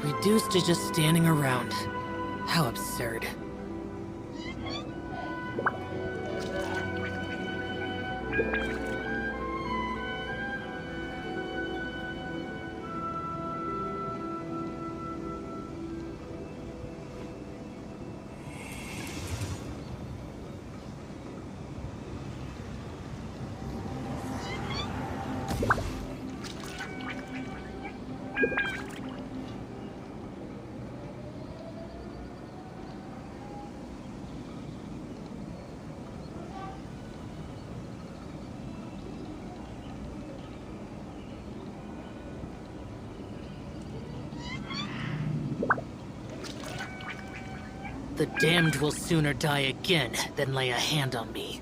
Reduced to just standing around. How absurd. The damned will sooner die again than lay a hand on me.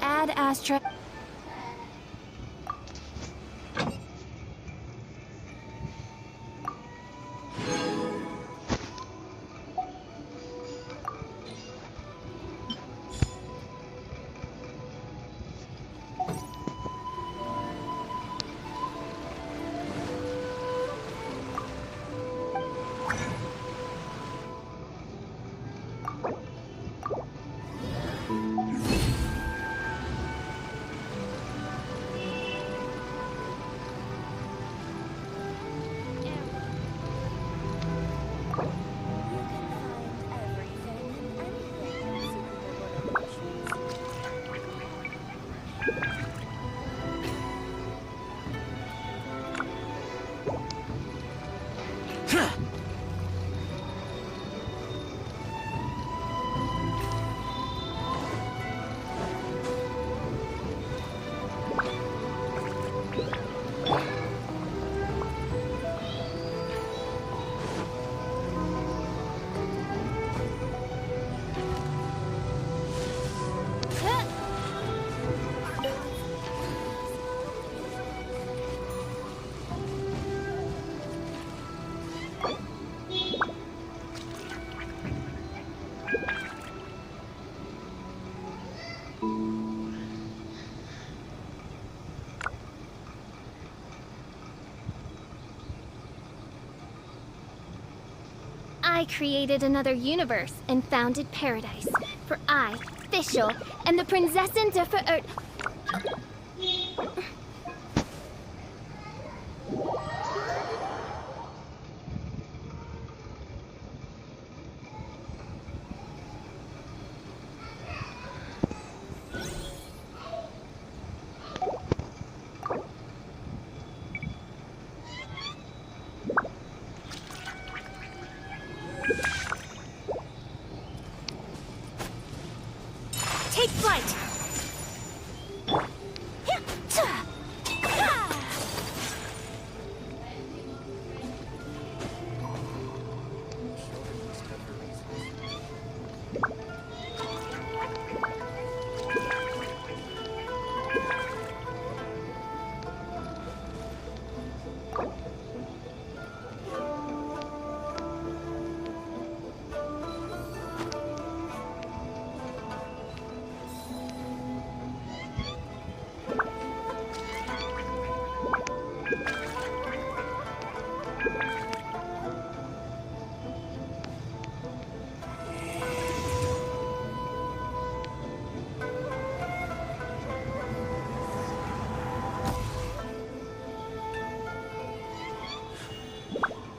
Add Astra. I created another universe and founded paradise. For I, Fischl, am the Prinzessin der Verirrt.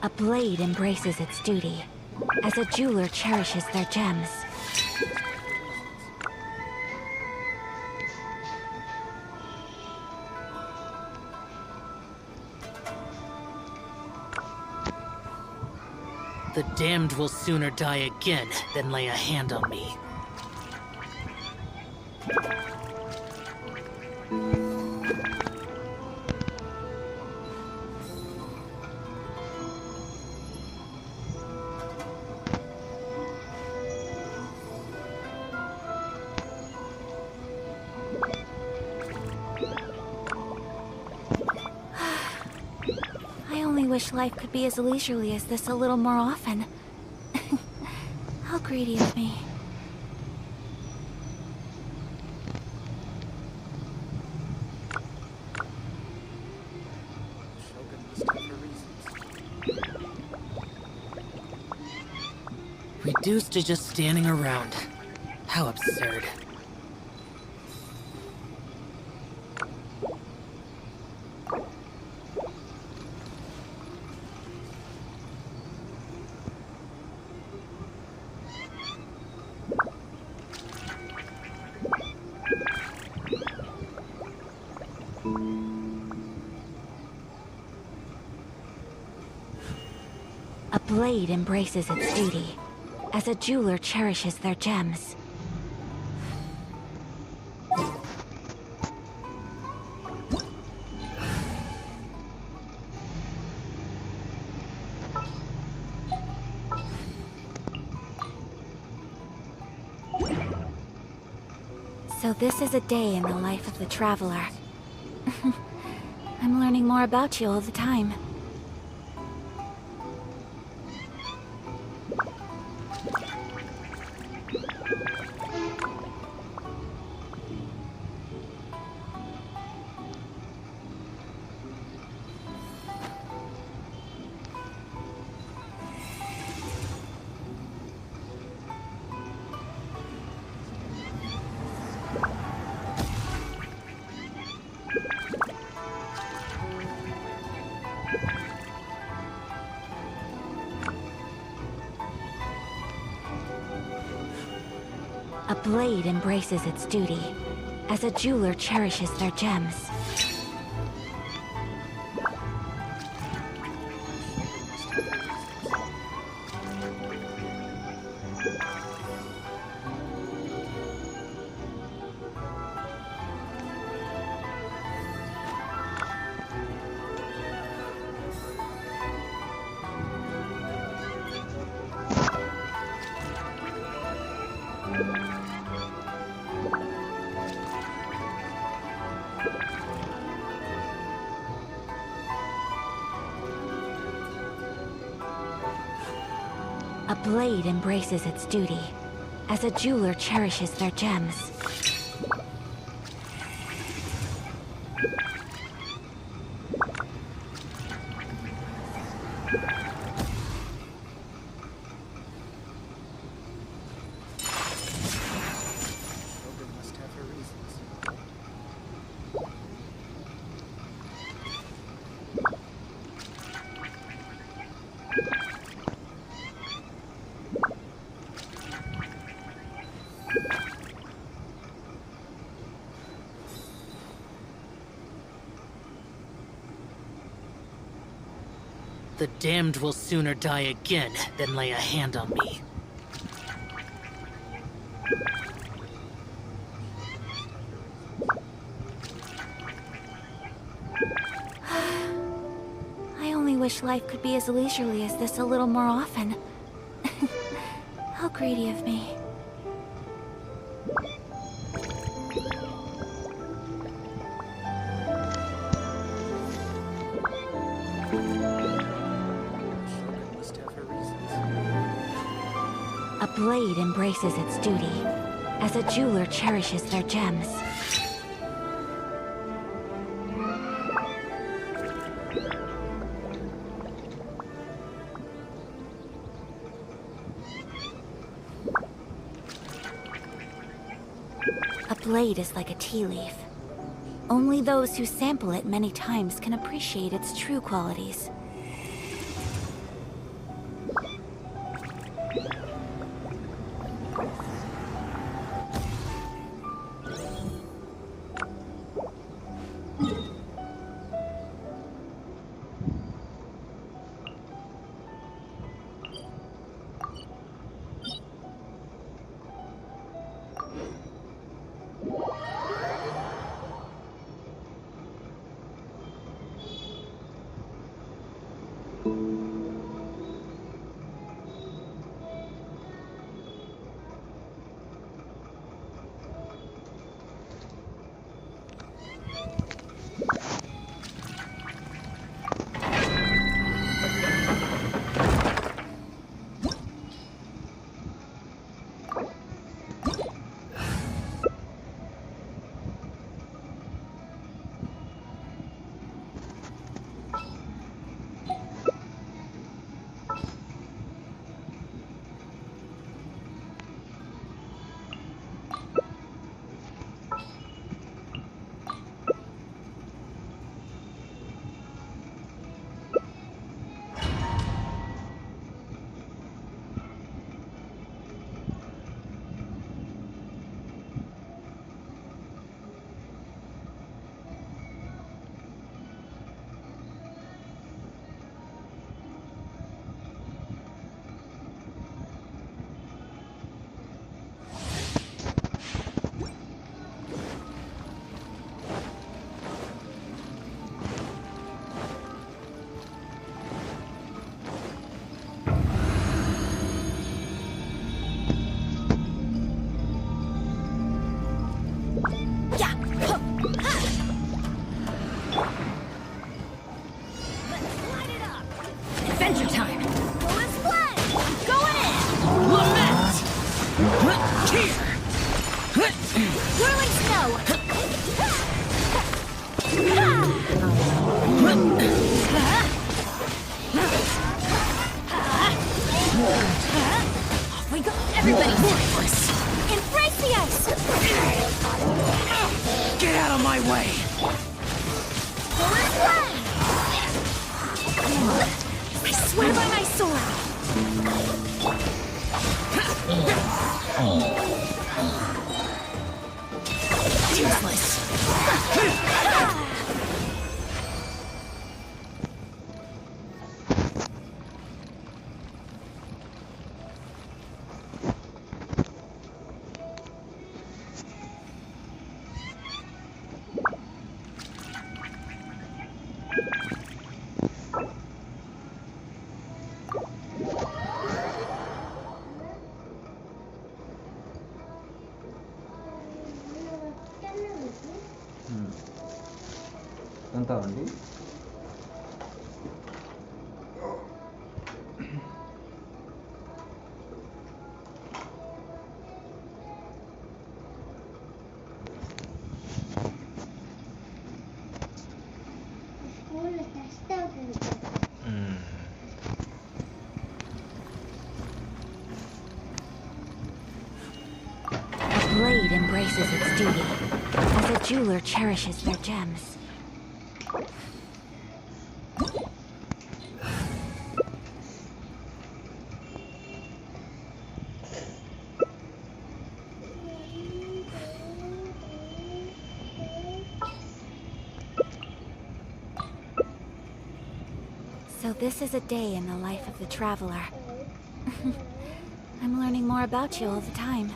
A blade embraces its duty, as a jeweler cherishes their gems. The damned will sooner die again than lay a hand on me. I only wish life could be as leisurely as this a little more often. How greedy of me. Reduced to just standing around. How absurd. A blade embraces its duty, as a jeweler cherishes their gems. So this is a day in the life of the traveler. I'm learning more about you all the time. A blade embraces its duty, as a jeweler cherishes their gems. A blade embraces its duty, as a jeweler cherishes their gems. The damned will sooner die again than lay a hand on me. I only wish life could be as leisurely as this a little more often. How greedy of me. A blade embraces its duty, as a jeweler cherishes their gems. blade is like a tea leaf. Only those who sample it many times can appreciate its true qualities. Adventure time! Going in! Lament! Here! Whirling snow! Off we go! Everybody worthless! Embrace the ice! Get out of my way! I swear by my sword! Useless! ఎంత అండి A blade embraces its duty, as a jeweler cherishes their gems. So this is a day in the life of the traveler. I'm learning more about you all the time.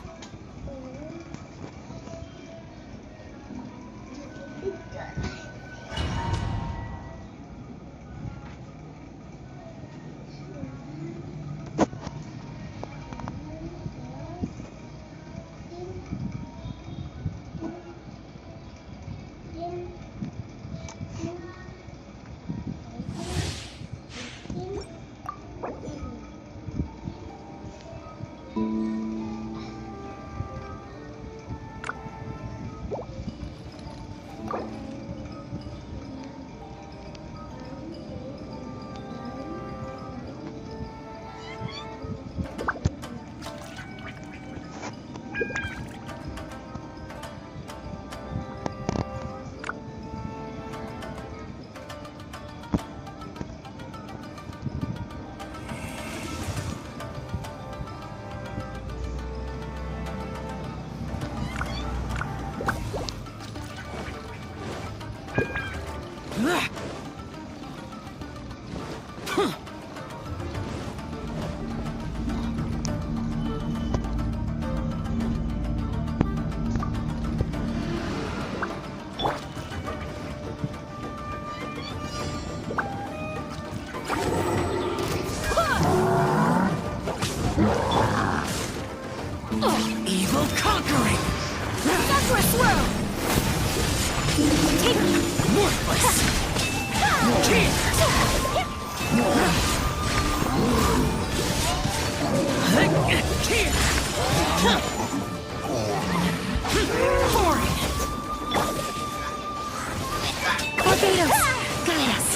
Evil conquering! Sakura swirl! Take me! Worthless! Boring! Barbados! Guide us!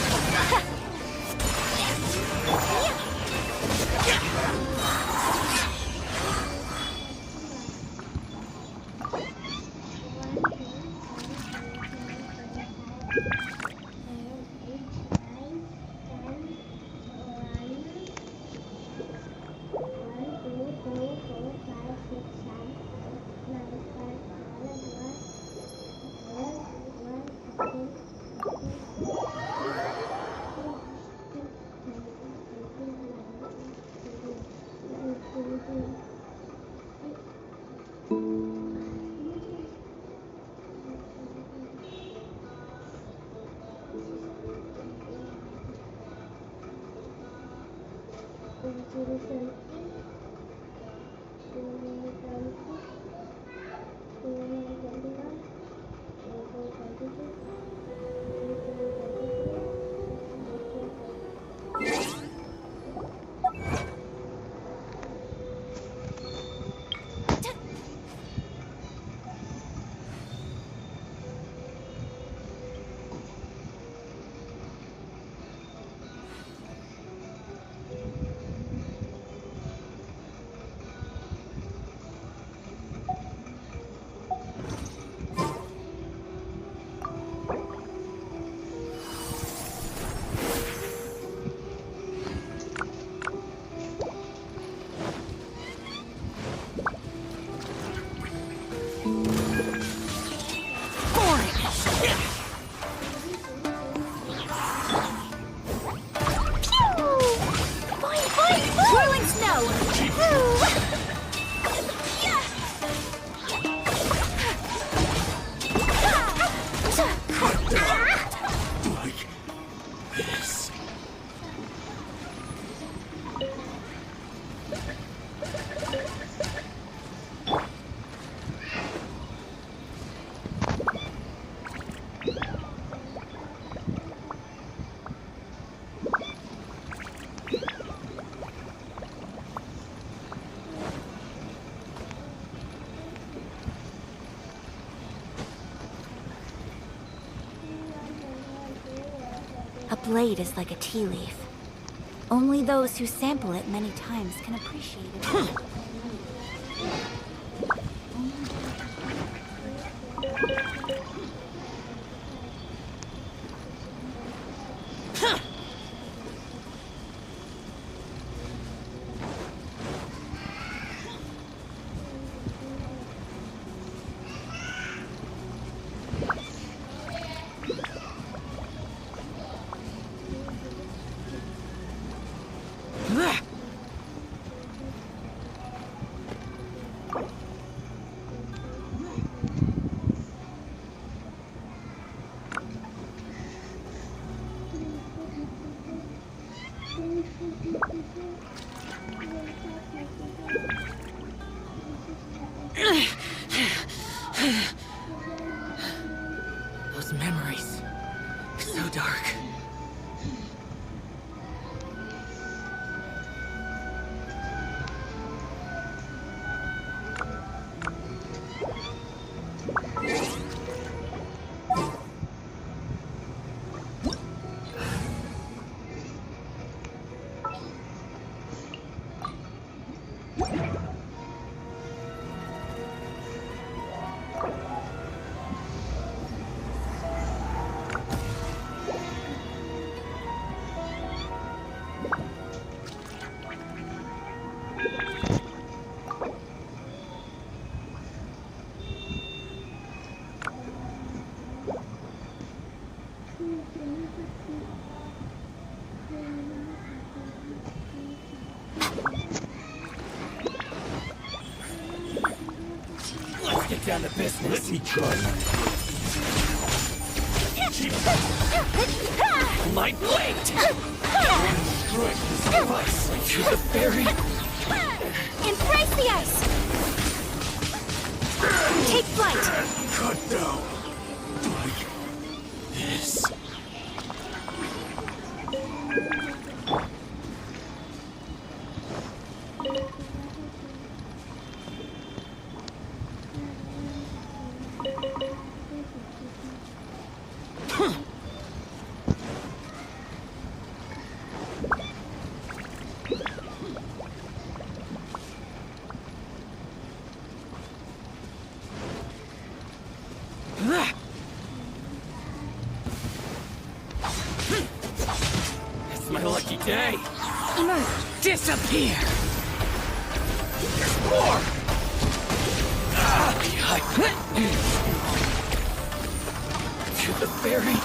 Swirling snow! Like this. A blade is like a tea leaf. Only those who sample it many times can appreciate it. Those memories. So dark. business. Let me try. My blade! Strike this device to the fairy. Embrace the ice! Take flight! Cut down. Like this. It's my lucky day. Emerge! Disappear! More! To the fairy.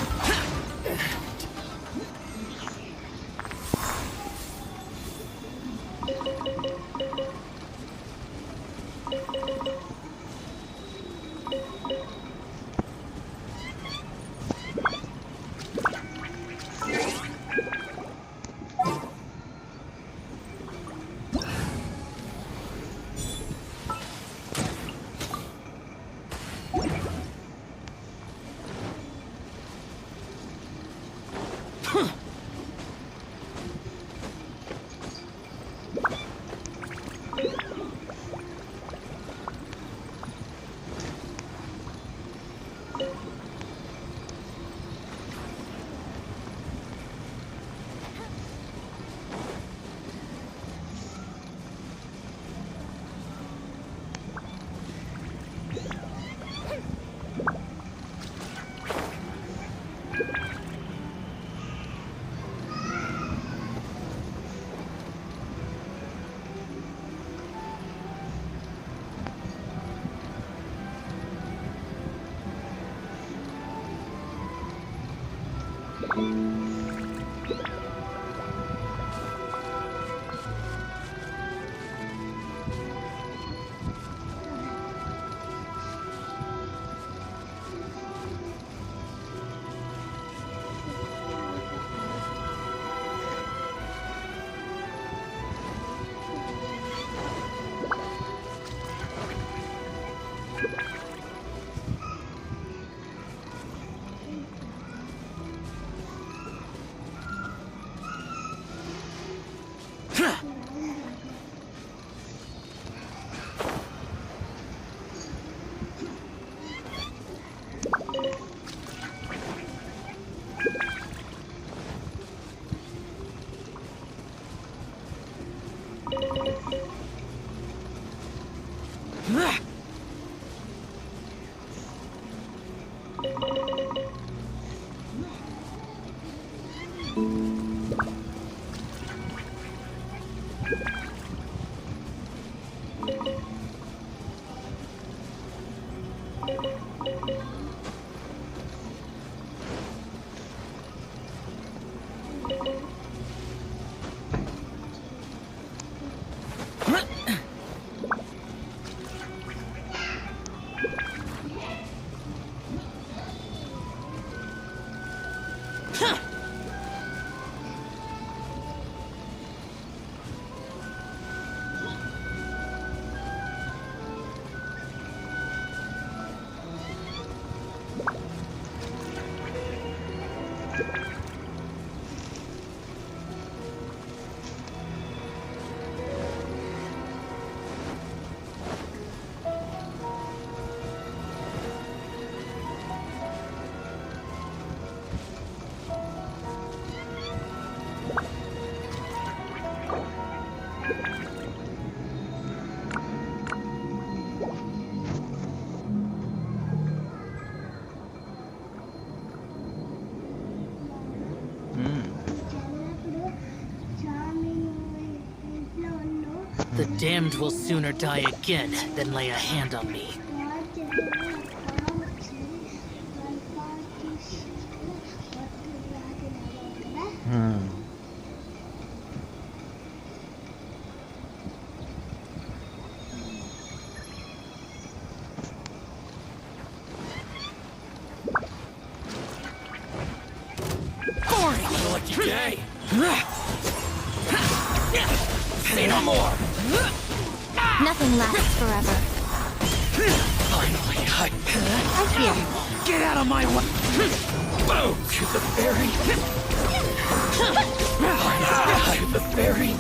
The damned will sooner die again than lay a hand on me. Boring! Lucky day! Say no more! Nothing lasts forever. Finally, I hear you. get out of my way! Boom! To the ferry! Finally, to the ferry!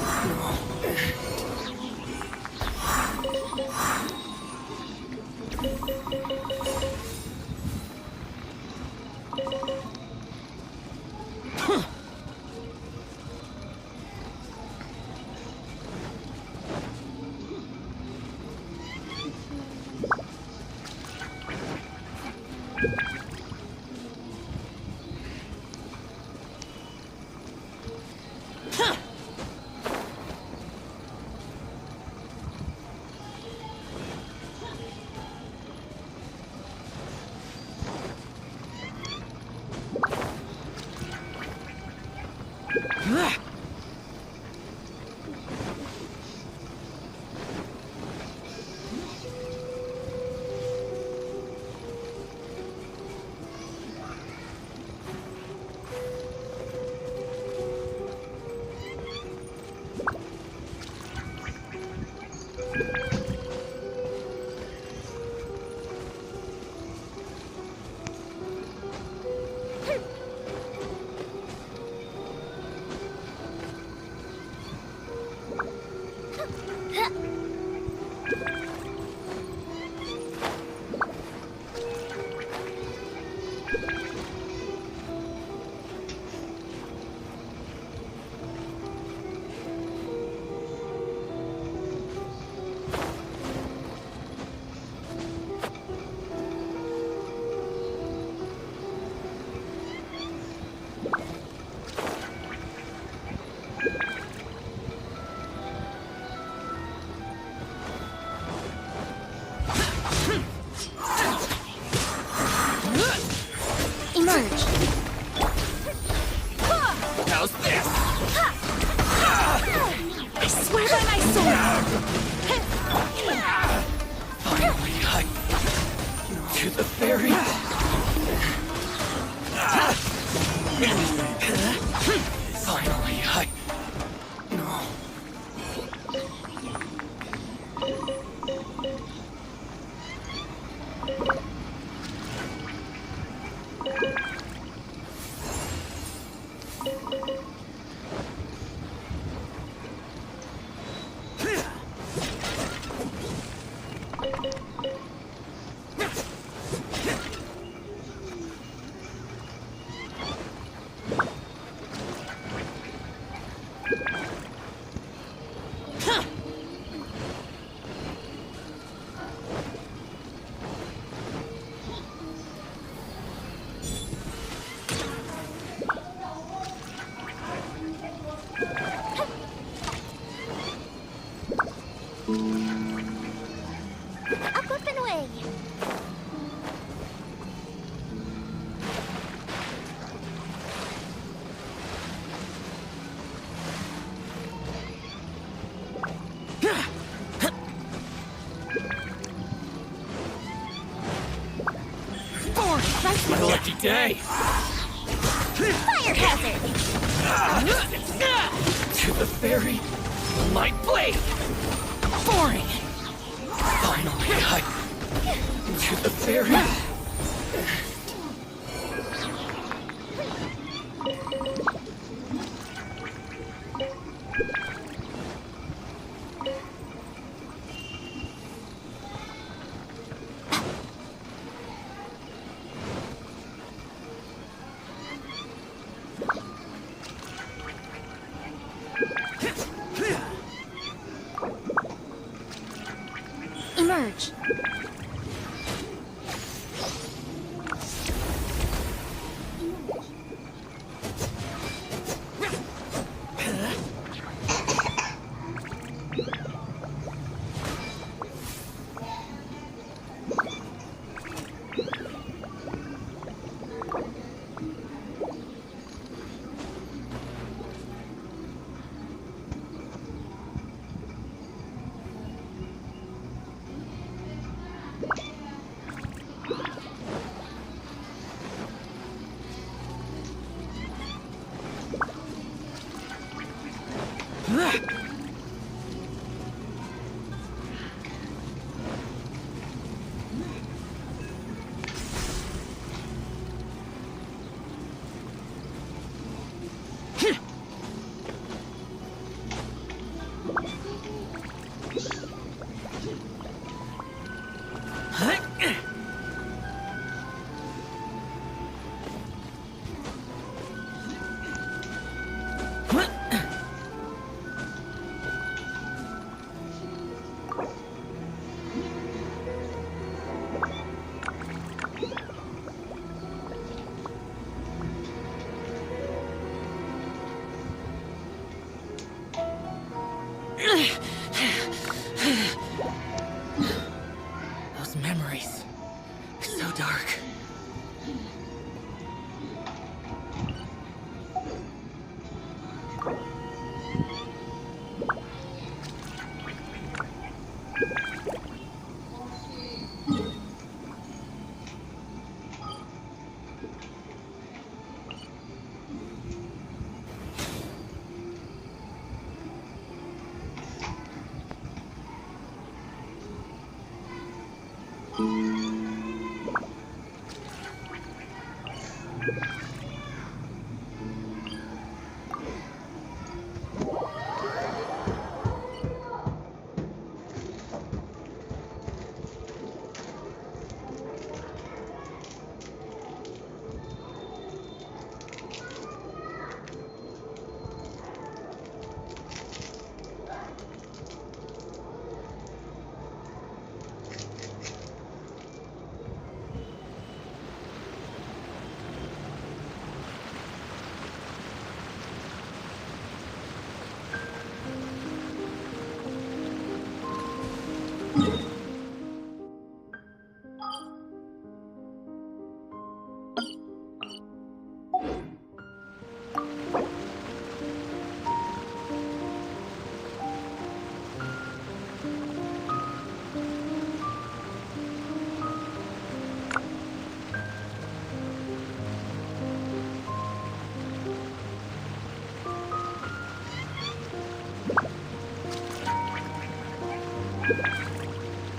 Emerge. How's this? I swear by my sword. Finally, to the ferry! Finally, no. Up, up and away. My lucky day! Fire hazard. To the ferry! My blade! Boring! Finally, to the ferry! Emerge. Those memories. So dark.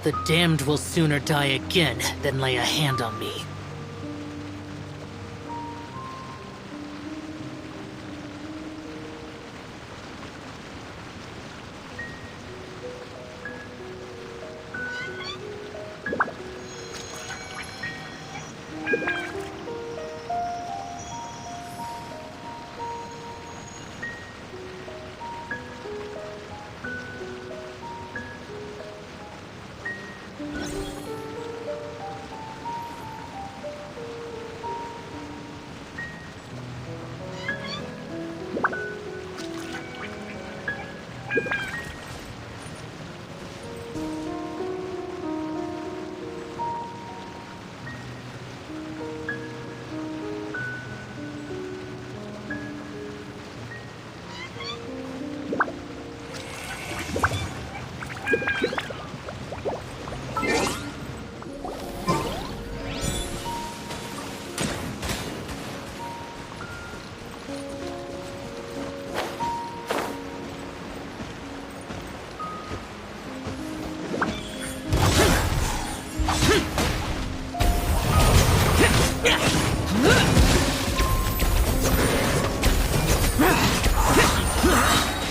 The damned will sooner die again than lay a hand on me.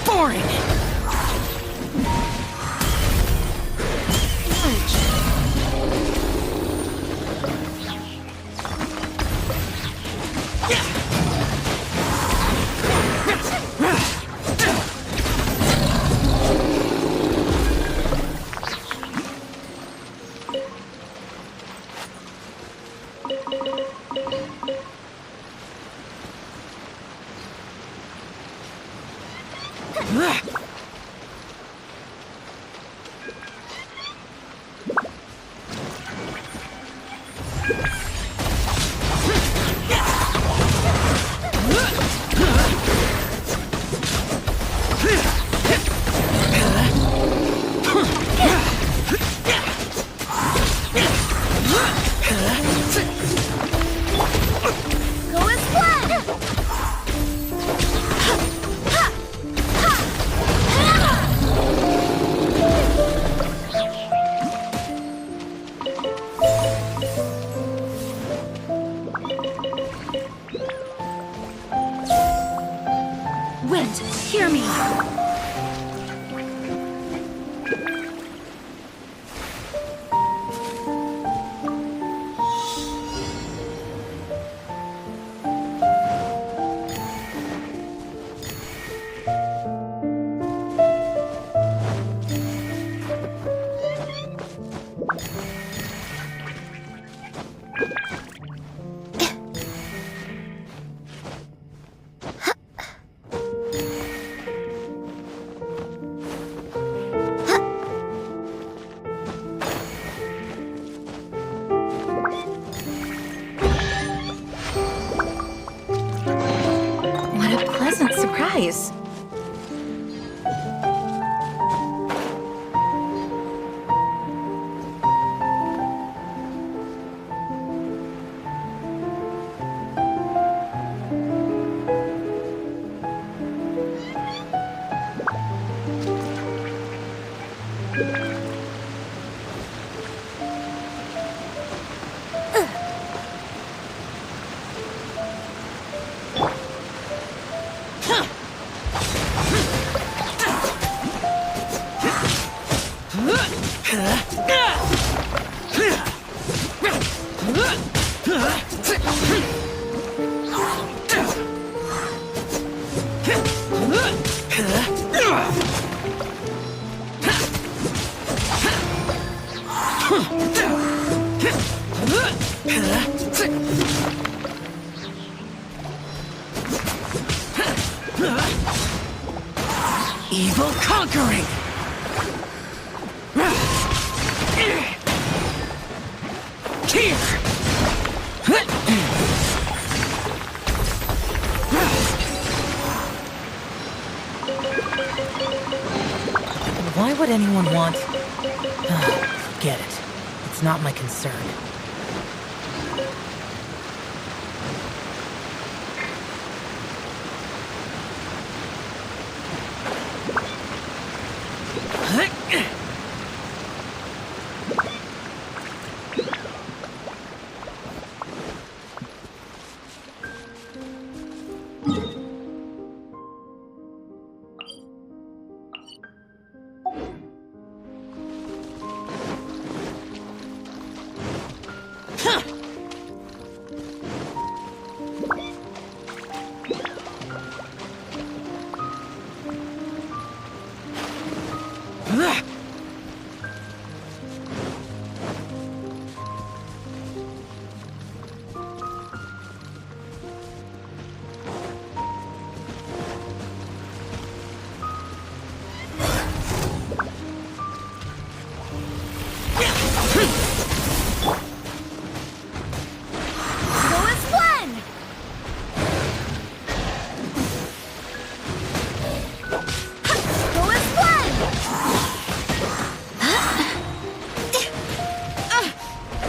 Boring! Go as planned! Wind, hear me! What a pleasant surprise. Evil conquering! Here! Why would anyone want... Forget it. It's not my concern.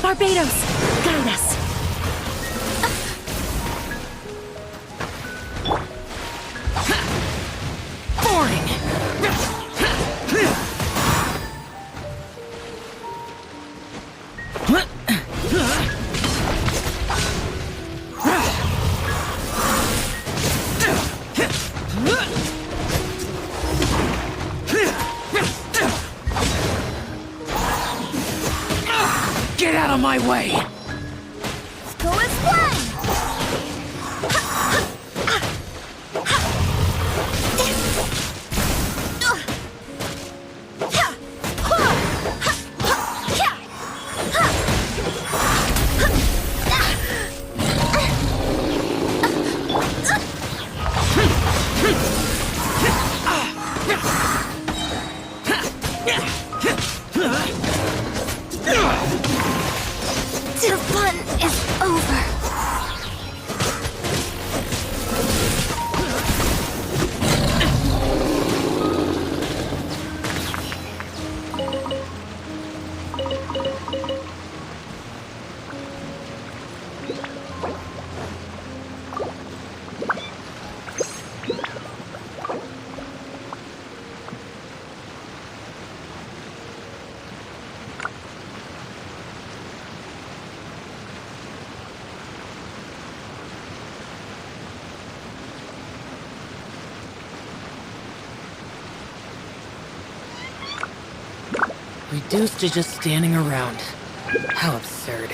Barbados, guide us. Boring! Get out of my way! Go as one! The fun is over. Reduced to just standing around. How absurd.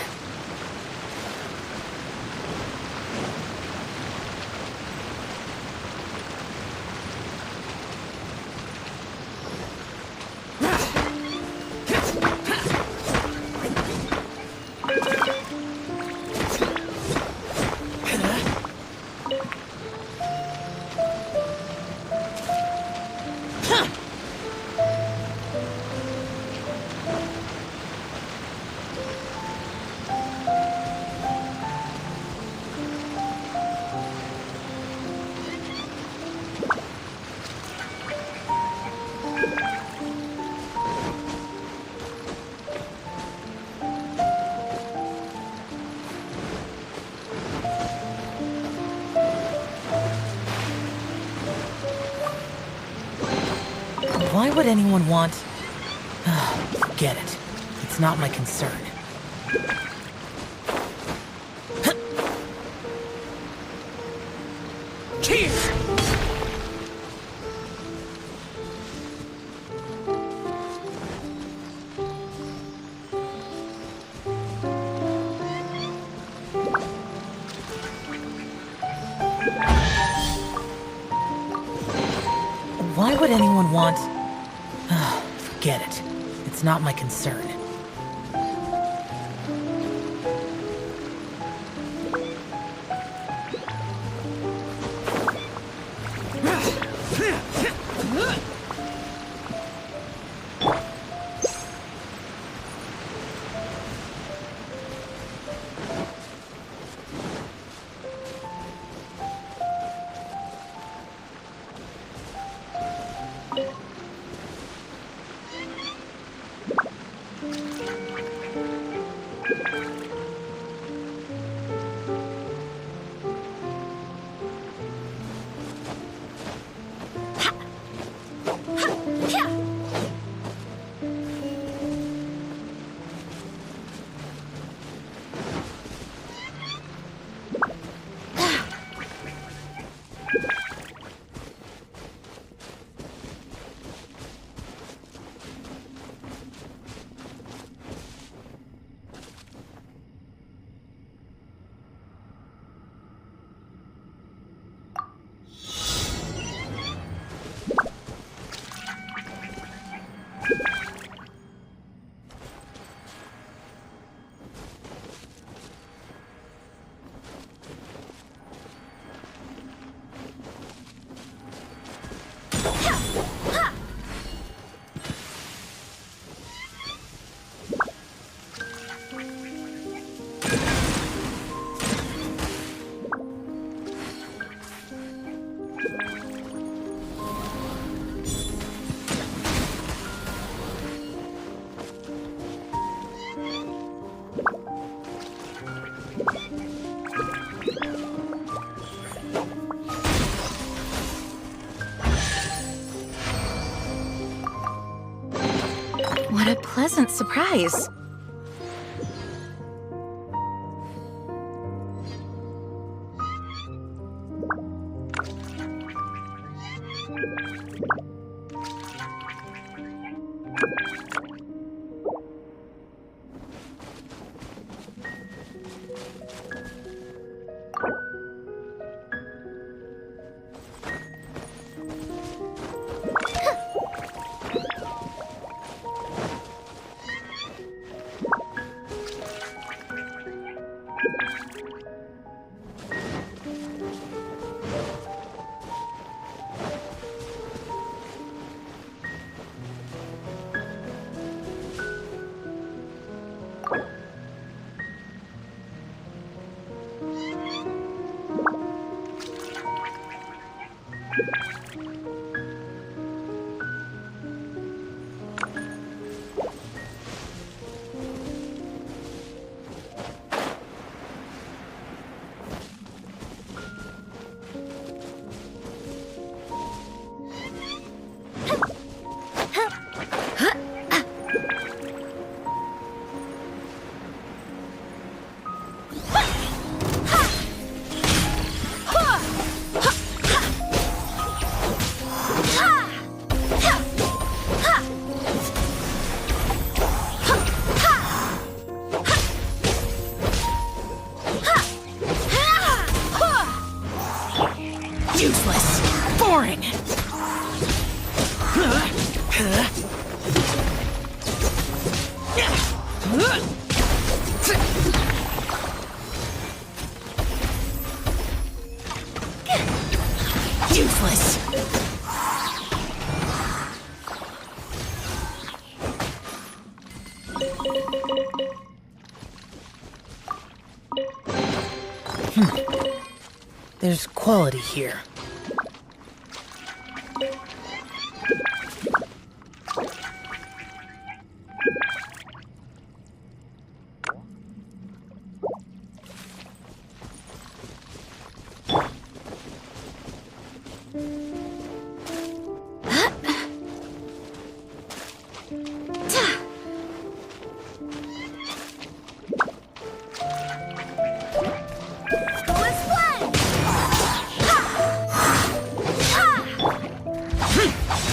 Why would anyone want... Forget it. It's not my concern. Why would anyone want... Forget it. It's not my concern. What a pleasant surprise. Boring! Useless! There's quality here.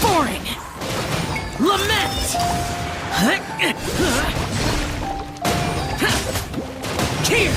Boring! Lament! Here!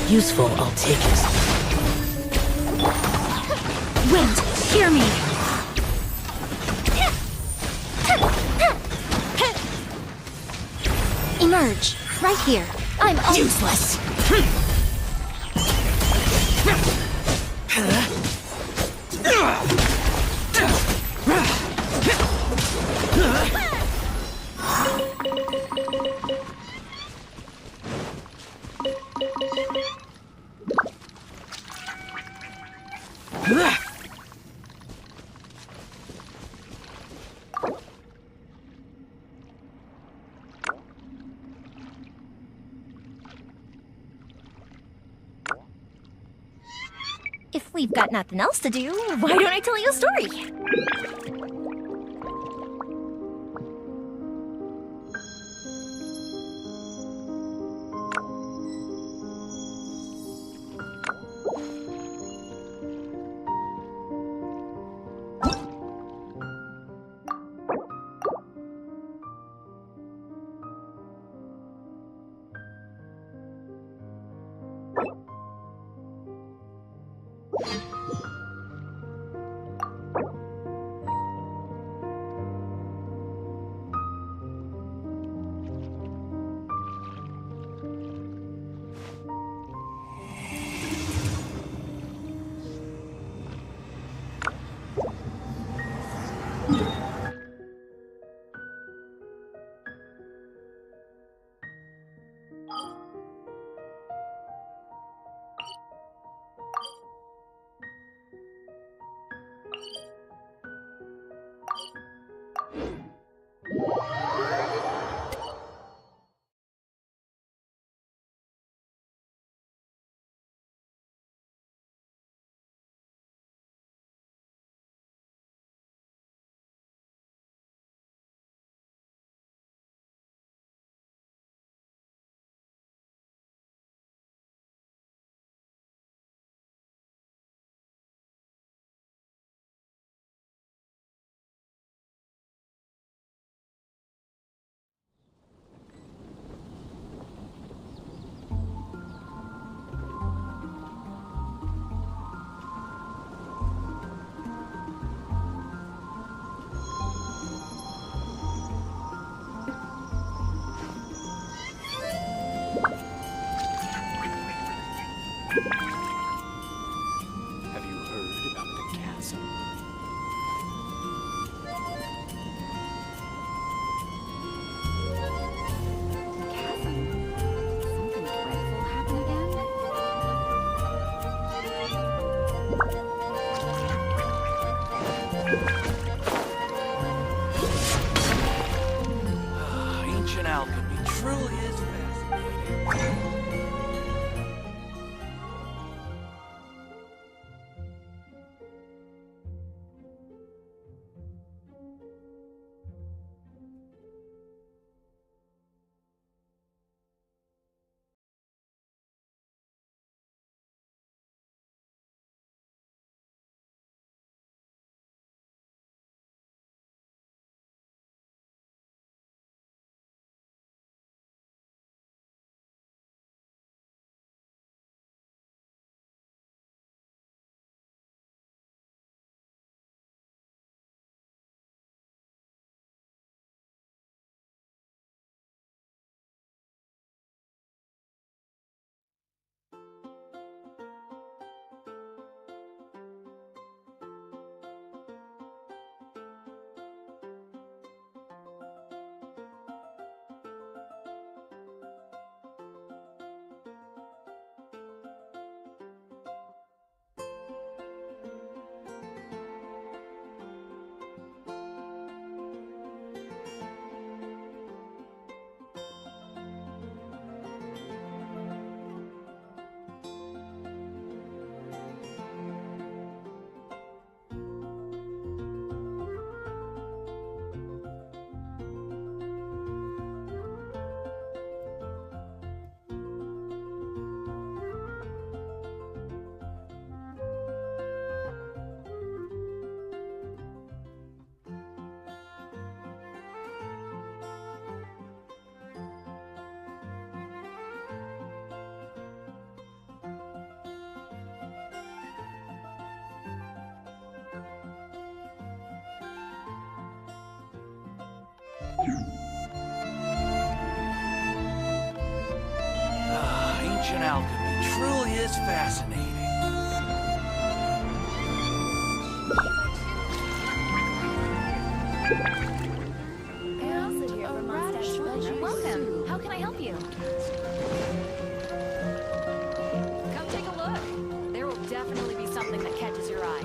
Useful, I'll take it. Wait, hear me! Emerge, right here. I'm Useless! If we've got nothing else to do, why don't I tell you a story? Ancient alchemy truly is fascinating. Welcome. How can I help you? Come take a look. There will definitely be something that catches your eye.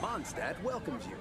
Mondstadt welcomes you.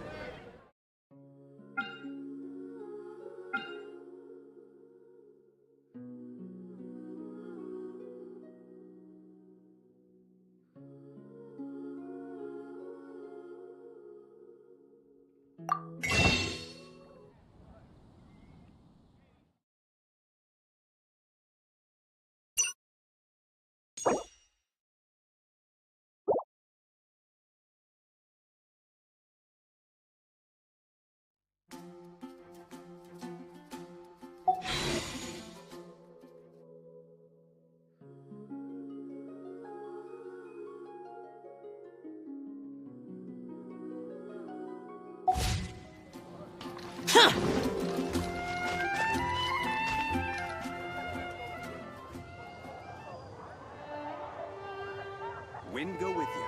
Wind go with you.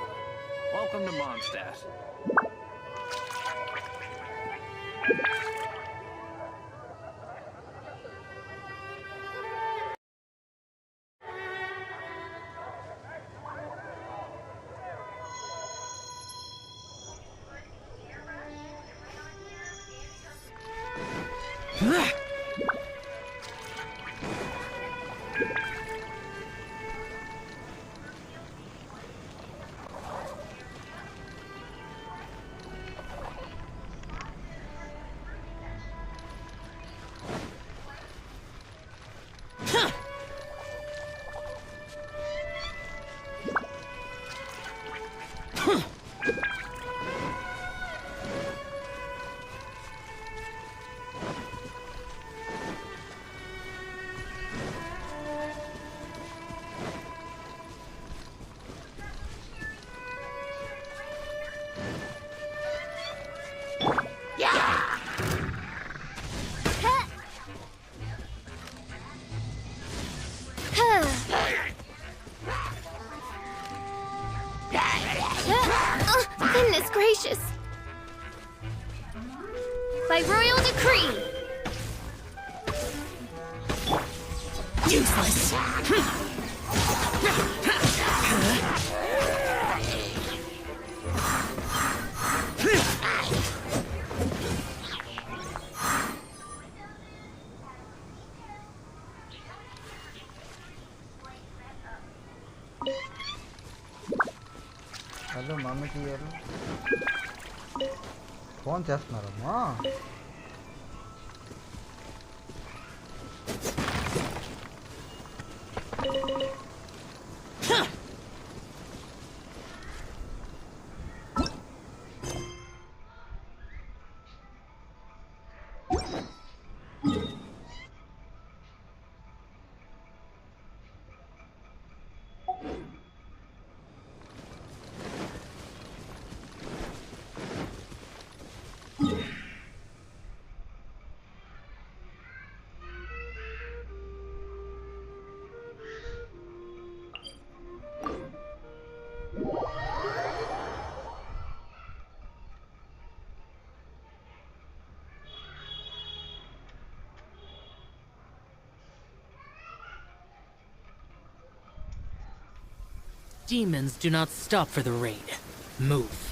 Welcome to Mondstadt. Goodness gracious! By royal decree! Useless! Hello మమ్మీకి గారు phone చేస్తున్నారమ్మా Demons do not stop for the raid. Move.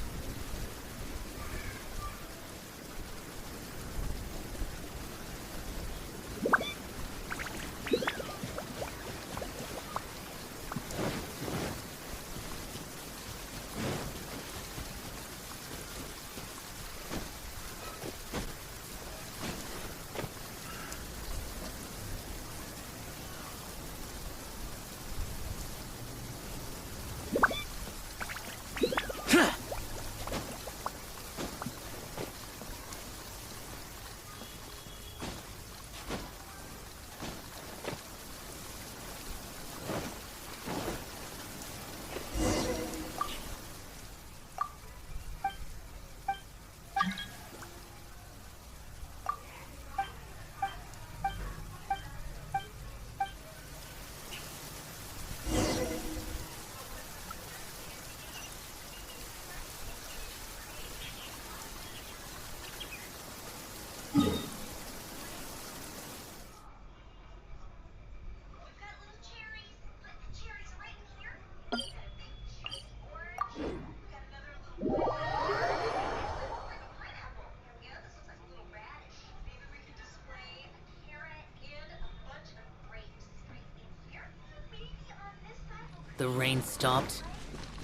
The rain stopped.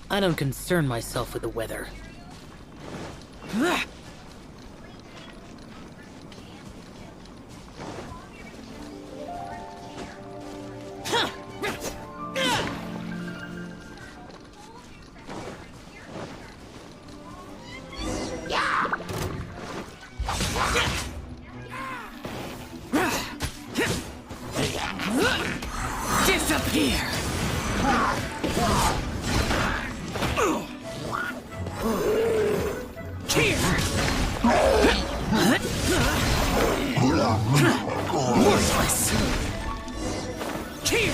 I don't concern myself with the weather. Disappear! Worthless! Here!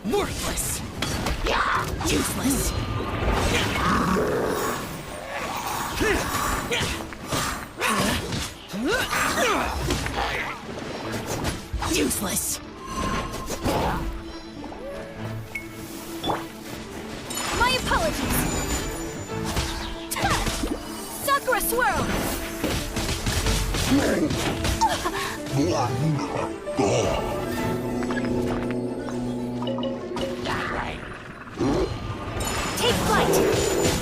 Worthless! Useless! Useless! My apologies! Sakura Swirl! Take flight!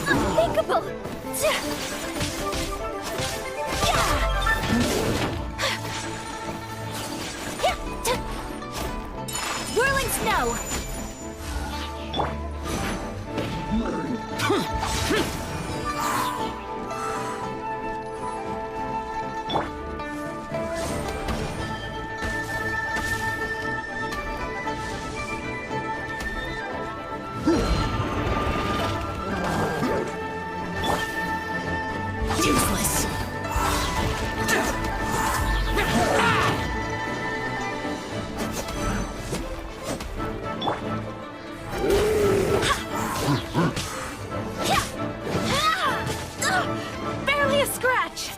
Unthinkable! Whirling snow! Useless! Barely a scratch!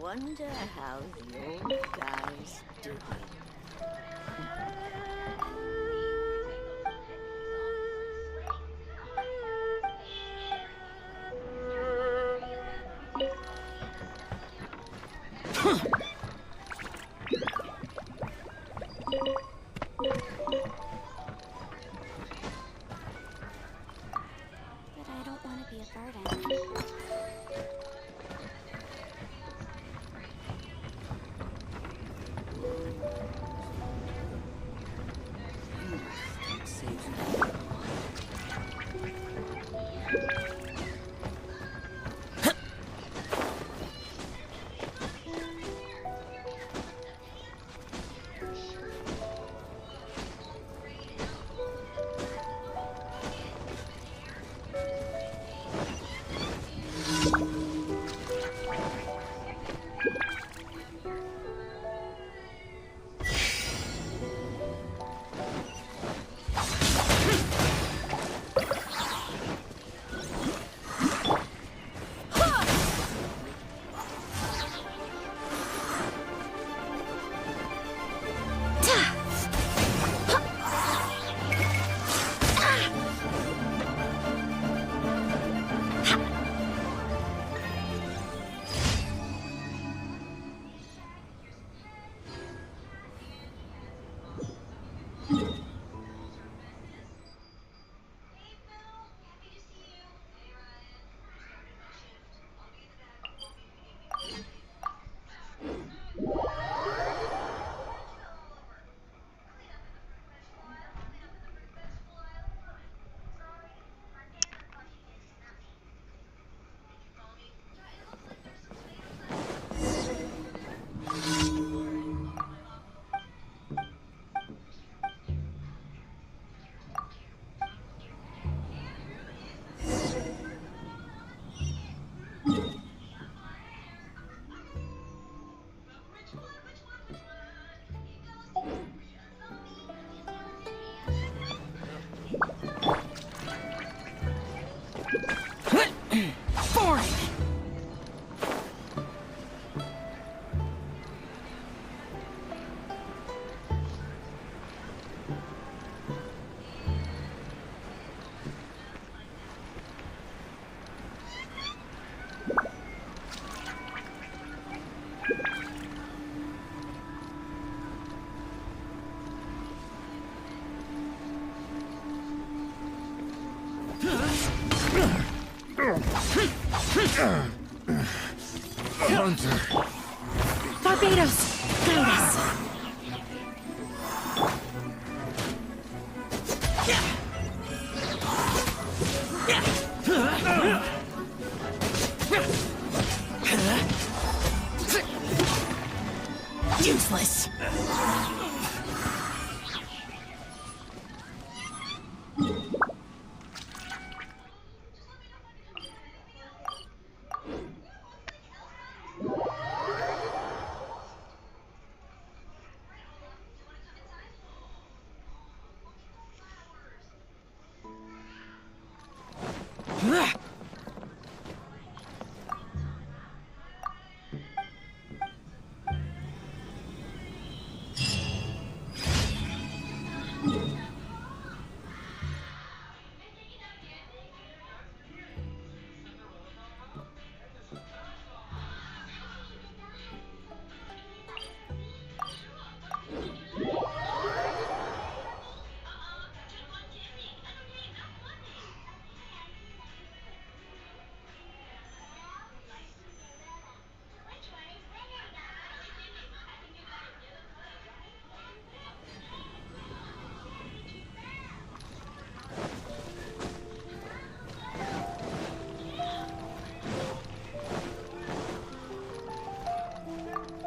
Wonder how the old guy's doing. But I don't want to be a burden. Hunter. Barbados, guide us. Useless.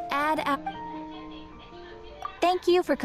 Add app. Thank you for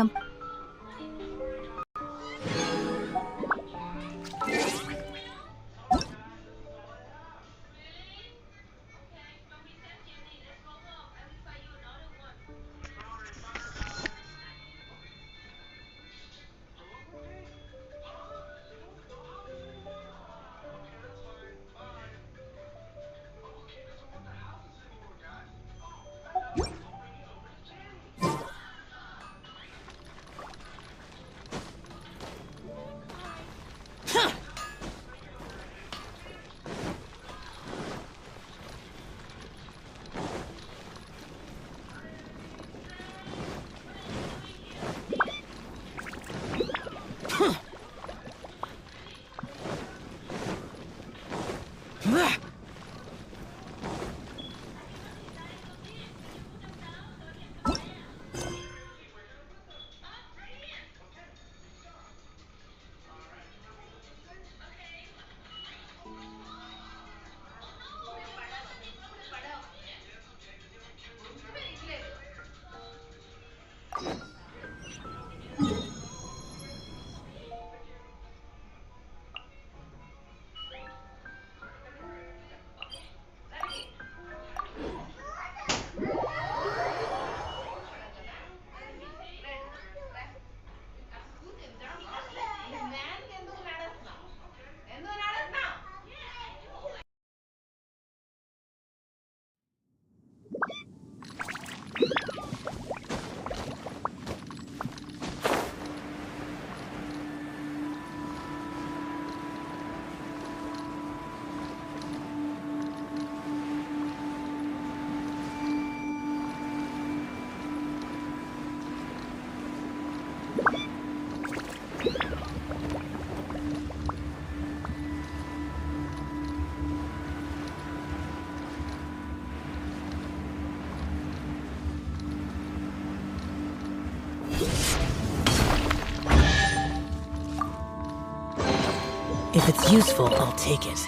If it's useful, I'll take it.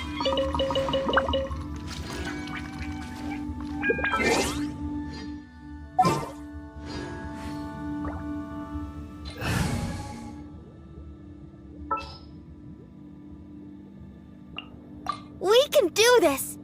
We can do this!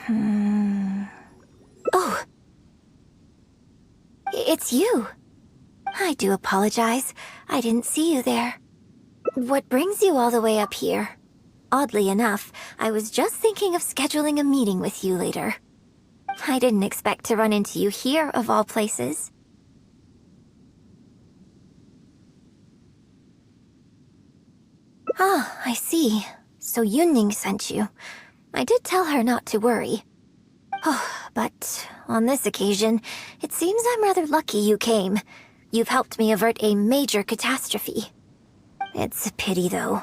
Oh! It's you. I do apologize. I didn't see you there. What brings you all the way up here? Oddly enough, I was just thinking of scheduling a meeting with you later. I didn't expect to run into you here, of all places. Ah, I see. So Yunning sent you. I did tell her not to worry. Oh, but on this occasion, it seems I'm rather lucky you came. You've helped me avert a major catastrophe. It's a pity, though.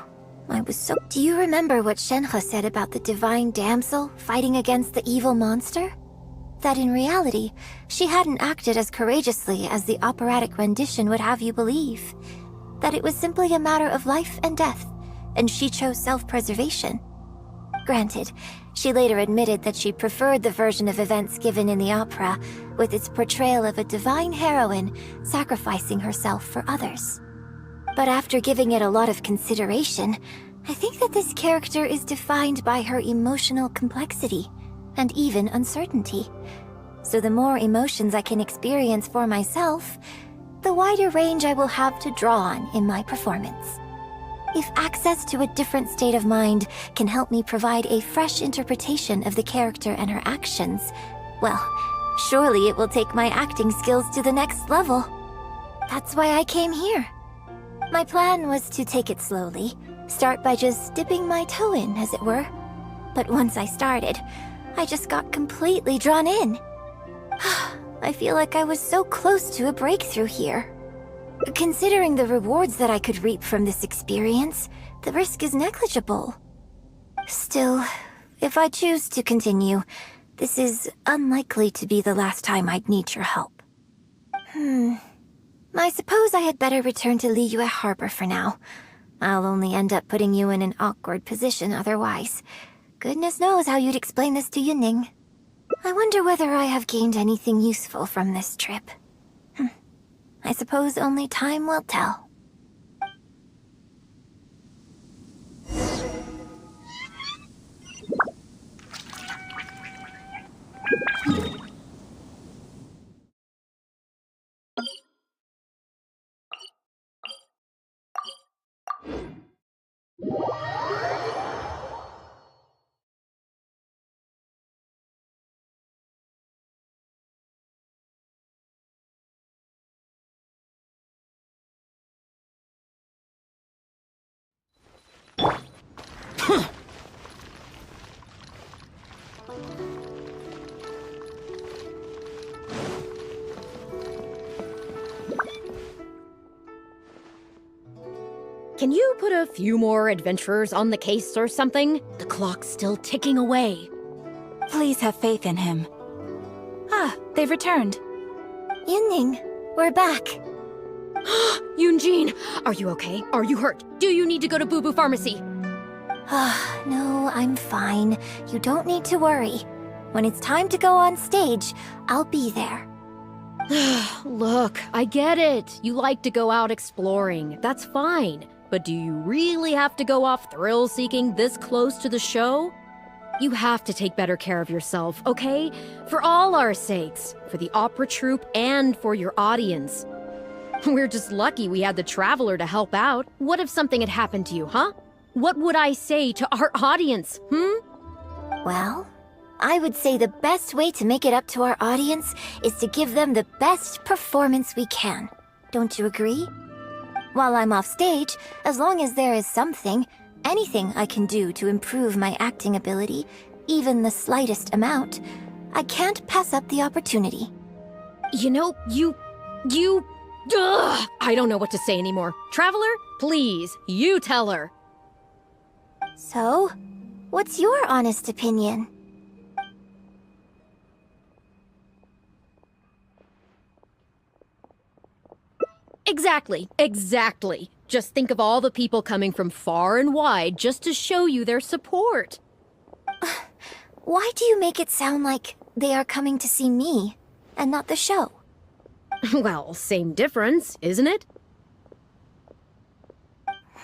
Do you remember what Shenhe said about the divine damsel fighting against the evil monster? That in reality, she hadn't acted as courageously as the operatic rendition would have you believe. That it was simply a matter of life and death, and she chose self-preservation. Granted, she later admitted that she preferred the version of events given in the opera, with its portrayal of a divine heroine sacrificing herself for others. But after giving it a lot of consideration, I think that this character is defined by her emotional complexity, and even uncertainty. So the more emotions I can experience for myself, the wider range I will have to draw on in my performance. If access to a different state of mind can help me provide a fresh interpretation of the character and her actions, well, surely it will take my acting skills to the next level. That's why I came here. My plan was to take it slowly, start by just dipping my toe in, as it were. But once I started, I just got completely drawn in. I feel like I was so close to a breakthrough here. Considering the rewards that I could reap from this experience, the risk is negligible. Still, if I choose to continue, this is unlikely to be the last time I'd need your help. I suppose I had better return to Liyue Harbor for now. I'll only end up putting you in an awkward position otherwise. Goodness knows how you'd explain this to Yunning. I wonder whether I have gained anything useful from this trip. I suppose only time will tell. Can you put a few more adventurers on the case or something? The clock's still ticking away. Please have faith in him. Ah, they've returned. Yunning, we're back. Yunjin, are you okay? Are you hurt? Do you need to go to Boo Boo Pharmacy? No, I'm fine. You don't need to worry. When it's time to go on stage, I'll be there. Look, I get it. You like to go out exploring. That's fine. But do you really have to go off thrill-seeking this close to the show? You have to take better care of yourself, okay? For all our sakes. For the opera troupe and for your audience. We're just lucky we had the Traveler to help out. What if something had happened to you, huh? What would I say to our audience, Well, I would say the best way to make it up to our audience is to give them the best performance we can. Don't you agree? While I'm off stage, as long as there is something, anything I can do to improve my acting ability, even the slightest amount, I can't pass up the opportunity. You know, Ugh! I don't know what to say anymore. Traveler, please, you tell her. So, what's your honest opinion? Exactly. Just think of all the people coming from far and wide just to show you their support. Why do you make it sound like they are coming to see me, and not the show? Well, same difference, isn't it?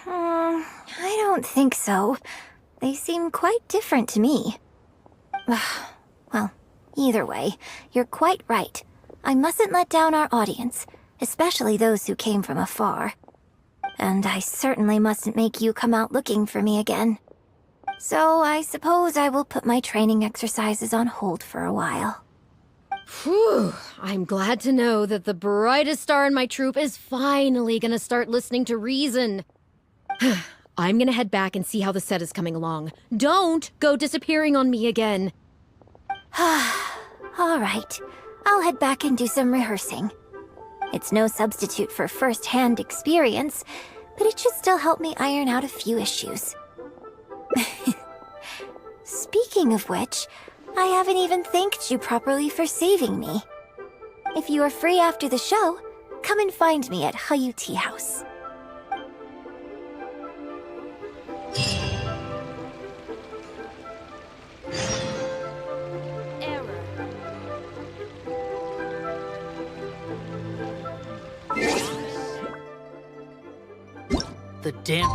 I don't think so. They seem quite different to me. Well, either way, you're quite right. I mustn't let down our audience, especially those who came from afar. And I certainly mustn't make you come out looking for me again. So I suppose I will put my training exercises on hold for a while. Whew, I'm glad to know that the brightest star in my troop is finally gonna start listening to reason. I'm gonna head back and see how the set is coming along. Don't go disappearing on me again. All right, I'll head back and do some rehearsing. It's no substitute for first-hand experience, but it should still help me iron out a few issues. Speaking of which, I haven't even thanked you properly for saving me. If you are free after the show, come and find me at Hayu Tea House. Error. The damn...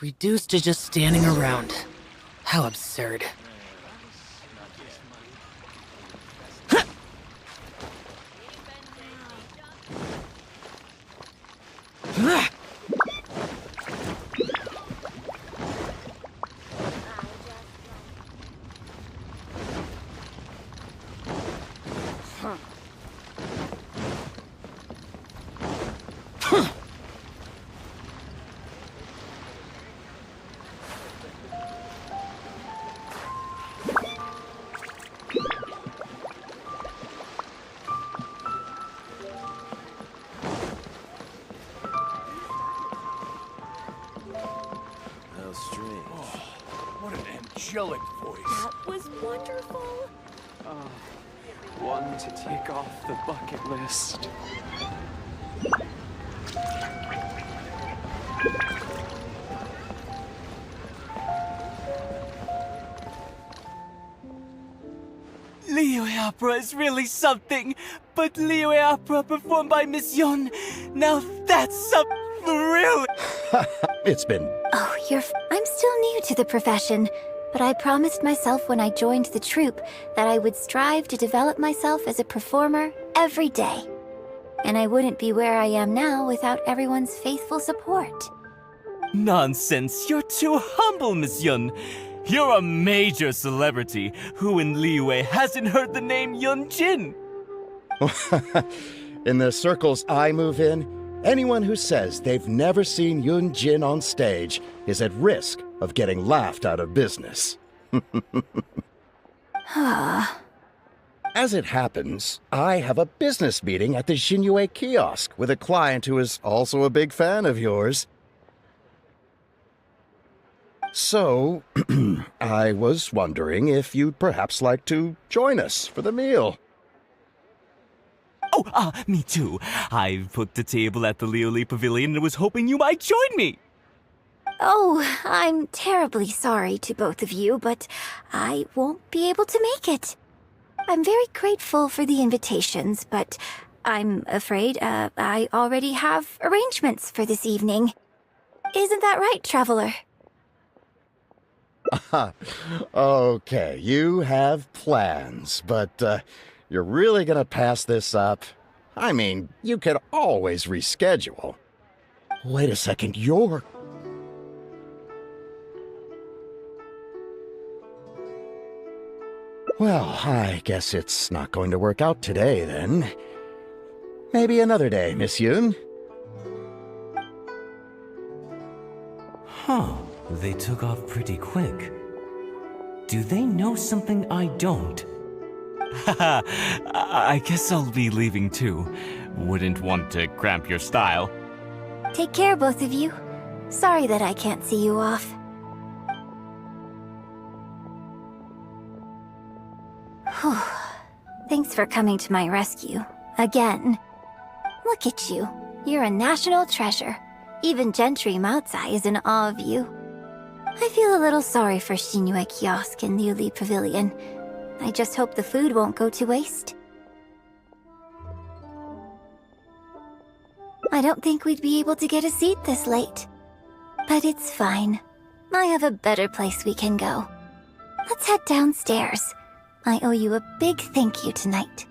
Reduced to just standing around. How absurd. How strange. What an angelic voice. That was wonderful. One to take off the bucket list. Liyue opera is really something, but Liyue opera performed by Miss Yun, now that's a thrill! It's been... Oh, I'm still new to the profession, but I promised myself when I joined the troupe that I would strive to develop myself as a performer every day. And I wouldn't be where I am now without everyone's faithful support. Nonsense, you're too humble, Miss Yun. You're a major celebrity. Who in Liyue hasn't heard the name Yun Jin? In the circles I move in, anyone who says they've never seen Yun Jin on stage is at risk of getting laughed out of business. As it happens, I have a business meeting at the Xinyue kiosk with a client who is also a big fan of yours. So, I was wondering if you'd perhaps like to join us for the meal. Oh, me too. I booked the table at the Lioli Pavilion and was hoping you might join me. Oh, I'm terribly sorry to both of you, but I won't be able to make it. I'm very grateful for the invitations, but I'm afraid I already have arrangements for this evening. Isn't that right, Traveler? Okay, you have plans, but you're really gonna pass this up? I mean, you could always reschedule. Wait a second, you're... Well, I guess it's not going to work out today, then. Maybe another day, Miss Yoon. Huh, they took off pretty quick. Do they know something I don't? Haha, I guess I'll be leaving too. Wouldn't want to cramp your style. Take care, both of you. Sorry that I can't see you off. Whew. Thanks for coming to my rescue. Again. Look at you. You're a national treasure. Even Gentry Maotsai is in awe of you. I feel a little sorry for Xinyue Kiosk and Liuli Pavilion. I just hope the food won't go to waste. I don't think we'd be able to get a seat this late. But it's fine. I have a better place we can go. Let's head downstairs. I owe you a big thank you tonight.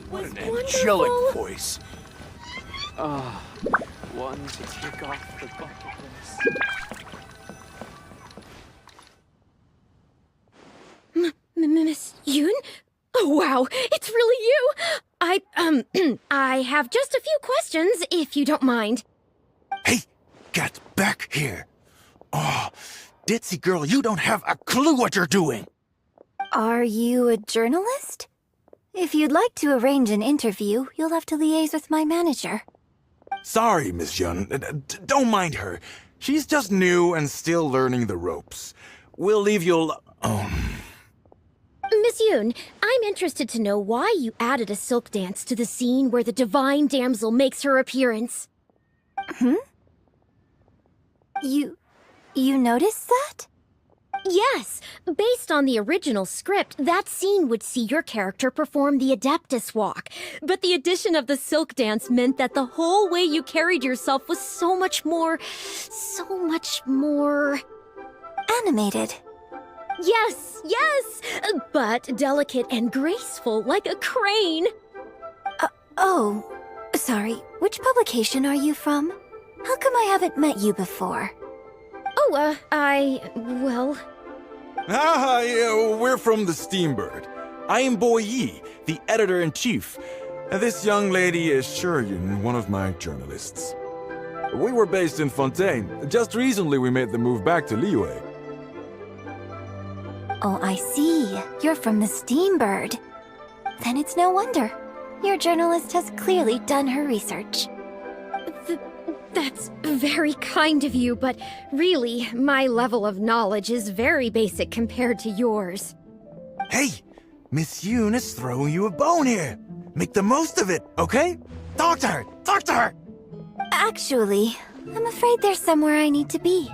What an angelic voice. One to tick off the bucket list. Miss Yoon? Oh, wow, it's really you! I have just a few questions, if you don't mind. Hey, get back here. Oh, ditzy girl, you don't have a clue what you're doing. Are you a journalist? If you'd like to arrange an interview, you'll have to liaise with my manager. Sorry, Miss Yun. Don't mind her. She's just new and still learning the ropes. We'll leave you Miss Yoon, I'm interested to know why you added a silk dance to the scene where the divine damsel makes her appearance. You noticed that? Yes! Based on the original script, that scene would see your character perform the Adeptus Walk. But the addition of the silk dance meant that the whole way you carried yourself was so much more... Animated. Yes, yes! But delicate and graceful, like a crane. Oh, sorry. Which publication are you from? How come I haven't met you before? Oh, well... Yeah, we're from the Steambird. I am Boy Yi, the editor-in-chief. And this young lady is Shuryun, one of my journalists. We were based in Fontaine. Just recently we made the move back to Liyue. Oh, I see. You're from the Steambird. Then it's no wonder. Your journalist has clearly done her research. That's very kind of you, but really, my level of knowledge is very basic compared to yours. Hey, Miss Yoon is throwing you a bone here. Make the most of it, okay? Talk to her! Talk to her! Actually, I'm afraid there's somewhere I need to be,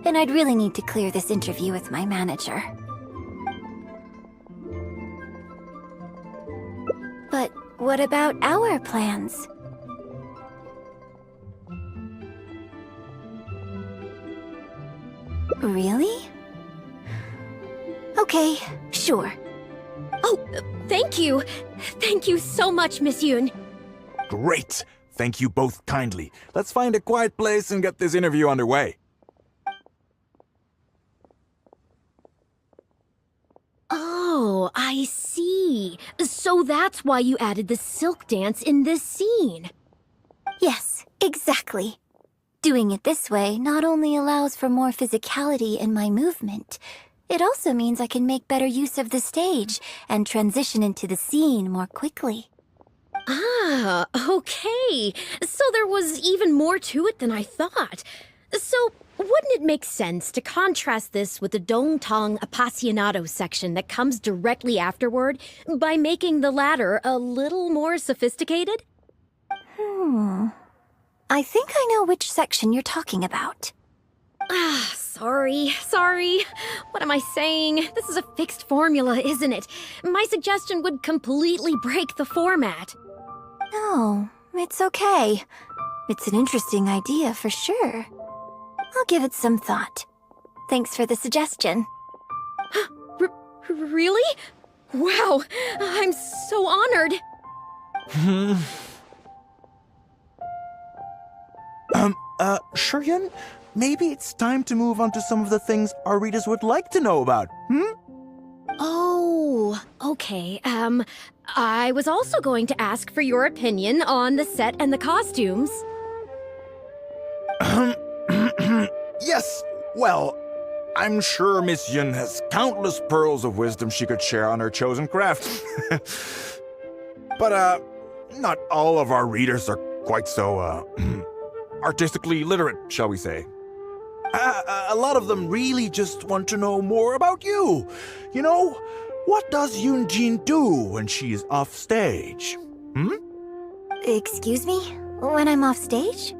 and I'd really need to clear this interview with my manager. But what about our plans? Really? Okay, sure. Oh, thank you. Thank you so much, Miss Yoon. Great! Thank you both kindly. Let's find a quiet place and get this interview underway. Oh, I see. So that's why you added the silk dance in this scene. Yes, exactly. Doing it this way not only allows for more physicality in my movement, it also means I can make better use of the stage and transition into the scene more quickly. Ah, okay. So there was even more to it than I thought. So wouldn't it make sense to contrast this with the Dongtong Appassionado section that comes directly afterward by making the latter a little more sophisticated? I think I know which section you're talking about. Ah, Sorry. What am I saying? This is a fixed formula, isn't it? My suggestion would completely break the format. No, it's okay. It's an interesting idea for sure. I'll give it some thought. Thanks for the suggestion. Really? Wow, I'm so honored. Shuryun, maybe it's time to move on to some of the things our readers would like to know about, Oh, okay. I was also going to ask for your opinion on the set and the costumes. Yes, well, I'm sure Miss Yun has countless pearls of wisdom she could share on her chosen craft. But, not all of our readers are quite so, artistically literate, shall we say. A lot of them really just want to know more about you. You know, what does Yunjin do when she's off stage? Excuse me? When I'm off stage?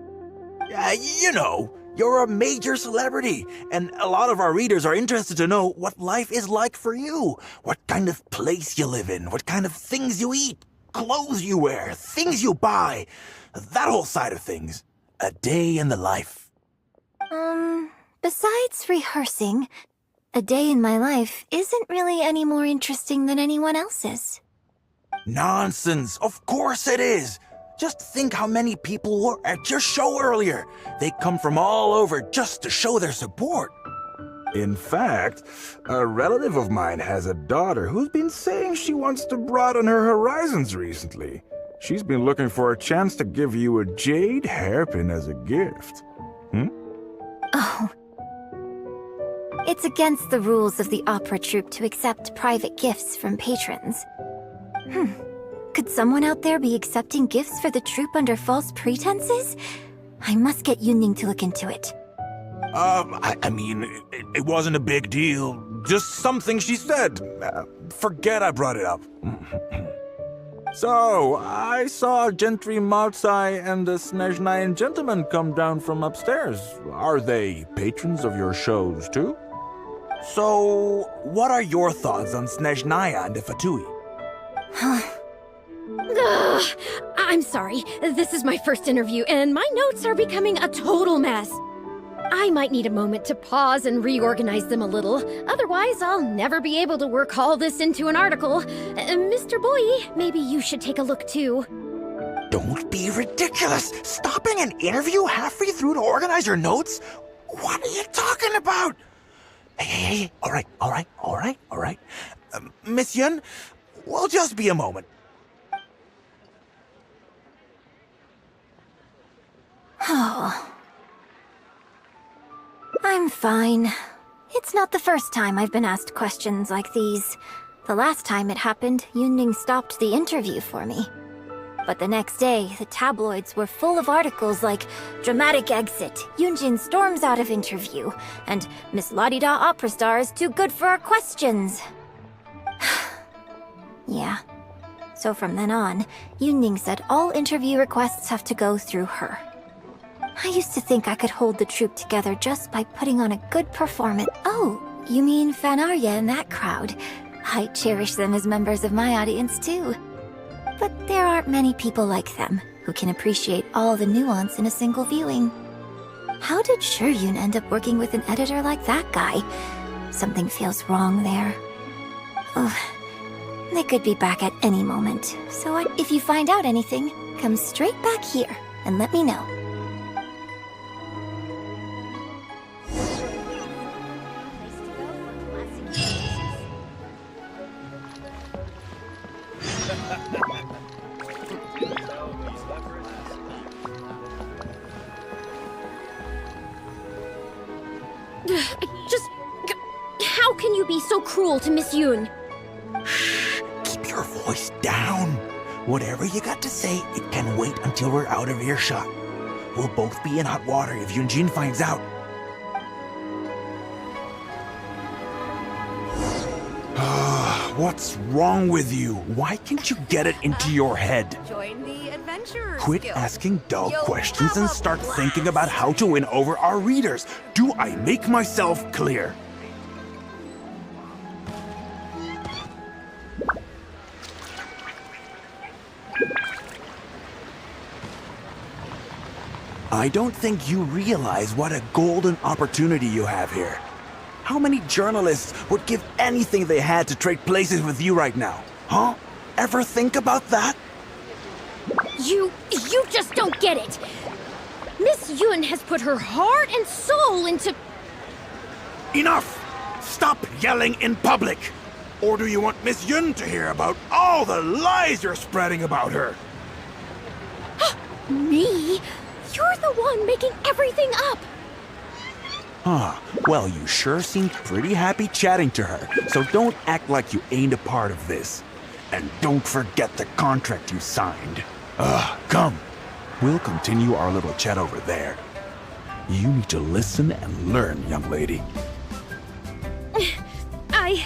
You know, you're a major celebrity, and a lot of our readers are interested to know what life is like for you. What kind of place you live in, what kind of things you eat, clothes you wear, things you buy. That whole side of things. A day in the life. Besides rehearsing, a day in my life isn't really any more interesting than anyone else's. Nonsense! Of course it is! Just think how many people were at your show earlier. They come from all over just to show their support. In fact, a relative of mine has a daughter who's been saying she wants to broaden her horizons recently. She's been looking for a chance to give you a jade hairpin as a gift. Oh. It's against the rules of the opera troupe to accept private gifts from patrons. Could someone out there be accepting gifts for the troupe under false pretenses? I must get Yunning to look into it. I mean, it wasn't a big deal. Just something she said. Forget I brought it up. So, I saw Gentry Maltsai and the Snezhnayan gentleman come down from upstairs. Are they patrons of your shows, too? So, what are your thoughts on Snezhnaya and the Fatui? I'm sorry. This is my first interview, and my notes are becoming a total mess. I might need a moment to pause and reorganize them a little. Otherwise, I'll never be able to work all this into an article. Mr. Boyi, maybe you should take a look too. Don't be ridiculous! Stopping an interview halfway through to organize your notes? What are you talking about? Hey, all right. Miss Yun, we'll just be a moment. Oh. I'm fine. It's not the first time I've been asked questions like these. The last time it happened, Yunning stopped the interview for me. But the next day, the tabloids were full of articles like "Dramatic Exit, Yunjin storms out of interview," and "Miss La-di-da opera star is too good for our questions." Yeah. So from then on, Yunning said all interview requests have to go through her. I used to think I could hold the troupe together just by putting on a good performance. Oh, you mean Fanarya and that crowd? I cherish them as members of my audience too. But there aren't many people like them who can appreciate all the nuance in a single viewing. How did Shuryun end up working with an editor like that guy? Something feels wrong there. Ugh. They could be back at any moment, so if you find out anything, come straight back here and let me know. How can you be so cruel to Miss Yun? Shh, keep your voice down. Whatever you got to say, it can wait until we're out of earshot. We'll both be in hot water if Yunjin finds out. What's wrong with you? Why can't you get it into your head? Join the adventurers. Quit Guild. asking dull You'll questions have and a start blast. thinking about how to win over our readers. Do I make myself clear? I don't think you realize what a golden opportunity you have here. How many journalists would give anything they had to trade places with you right now? Huh? Ever think about that? You just don't get it. Miss Yun has put her heart and soul into... Enough! Stop yelling in public! Or do you want Miss Yun to hear about all the lies you're spreading about her? Me? You're the one making everything up. Huh. Well, you sure seemed pretty happy chatting to her, so don't act like you ain't a part of this. And don't forget the contract you signed. Come. We'll continue our little chat over there. You need to listen and learn, young lady. I...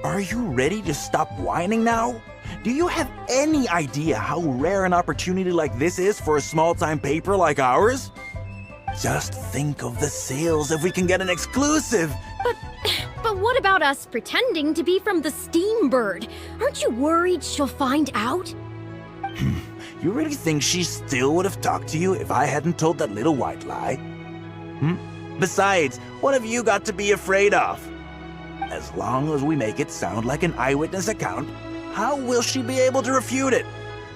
Are you ready to stop whining now? Do you have any idea how rare an opportunity like this is for a small-time paper like ours? Just think of the sales if we can get an exclusive. But what about us pretending to be from the Steambird? Aren't you worried she'll find out? You really think she still would have talked to you if I hadn't told that little white lie? Besides, what have you got to be afraid of? As long as we make it sound like an eyewitness account, how will she be able to refute it?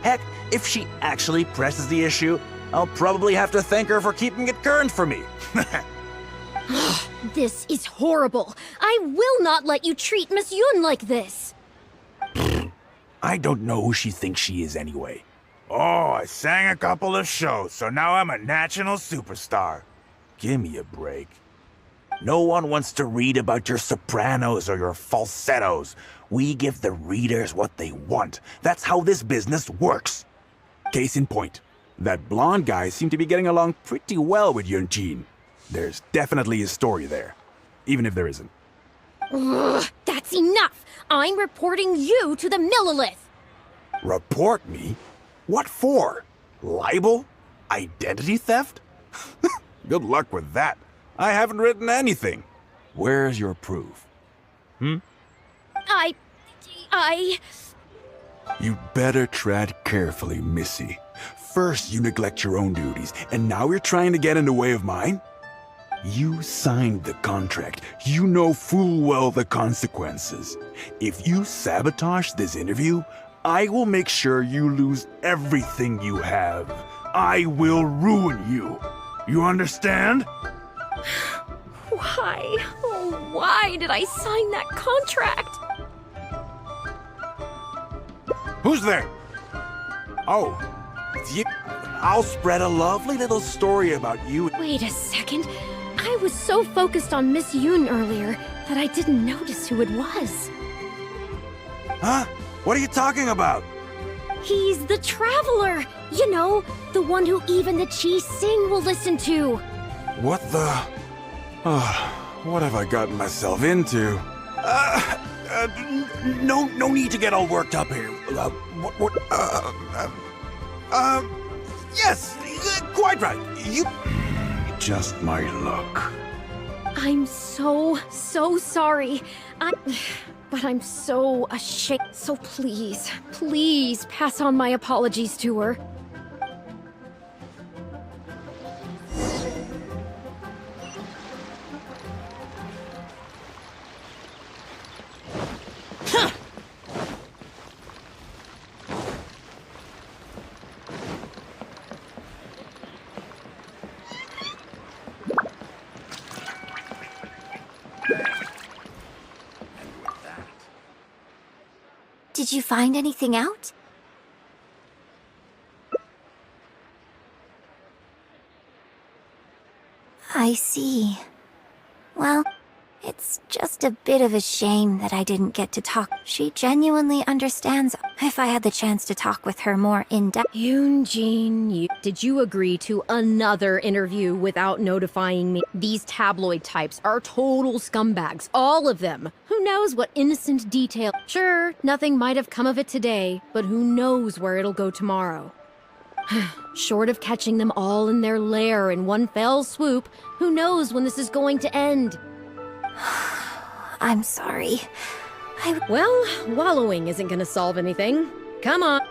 Heck, if she actually presses the issue, I'll probably have to thank her for keeping it current for me. This is horrible. I will not let you treat Miss Yun like this. I don't know who she thinks she is anyway. Oh, I sang a couple of shows, so now I'm a national superstar. Give me a break. No one wants to read about your sopranos or your falsettos. We give the readers what they want. That's how this business works. Case in point, that blonde guy seemed to be getting along pretty well with Yunjin. There's definitely a story there, even if there isn't. Ugh, that's enough. I'm reporting you to the Millilith. Report me? What for? Libel? Identity theft? Good luck with that. I haven't written anything. Where's your proof? You'd better tread carefully, Missy. First you neglect your own duties, and now you're trying to get in the way of mine? You signed the contract. You know full well the consequences. If you sabotage this interview, I will make sure you lose everything you have. I will ruin you. You understand? Why? Oh, why did I sign that contract? Who's there? Oh, it's you. I'll spread a lovely little story about you. Wait a second. I was so focused on Miss Yun earlier that I didn't notice who it was. Huh? What are you talking about? He's the Traveler! You know, the one who even the Chi Sing will listen to. What the... what have I gotten myself into? No need to get all worked up here. Yes, quite right. You... Just my luck. I'm so sorry. But I'm so ashamed. So please pass on my apologies to her. Did you find anything out? I see. Well, It's just a bit of a shame that I didn't get to talk. She genuinely understands. If I had the chance to talk with her more in-depth... Yoonjin, did you agree to another interview without notifying me? These tabloid types are total scumbags, all of them. Who knows what innocent detail... Sure, nothing might have come of it today, but who knows where it'll go tomorrow. Short of catching them all in their lair in one fell swoop, who knows when this is going to end? I'm sorry. Well, wallowing isn't gonna solve anything. Come on.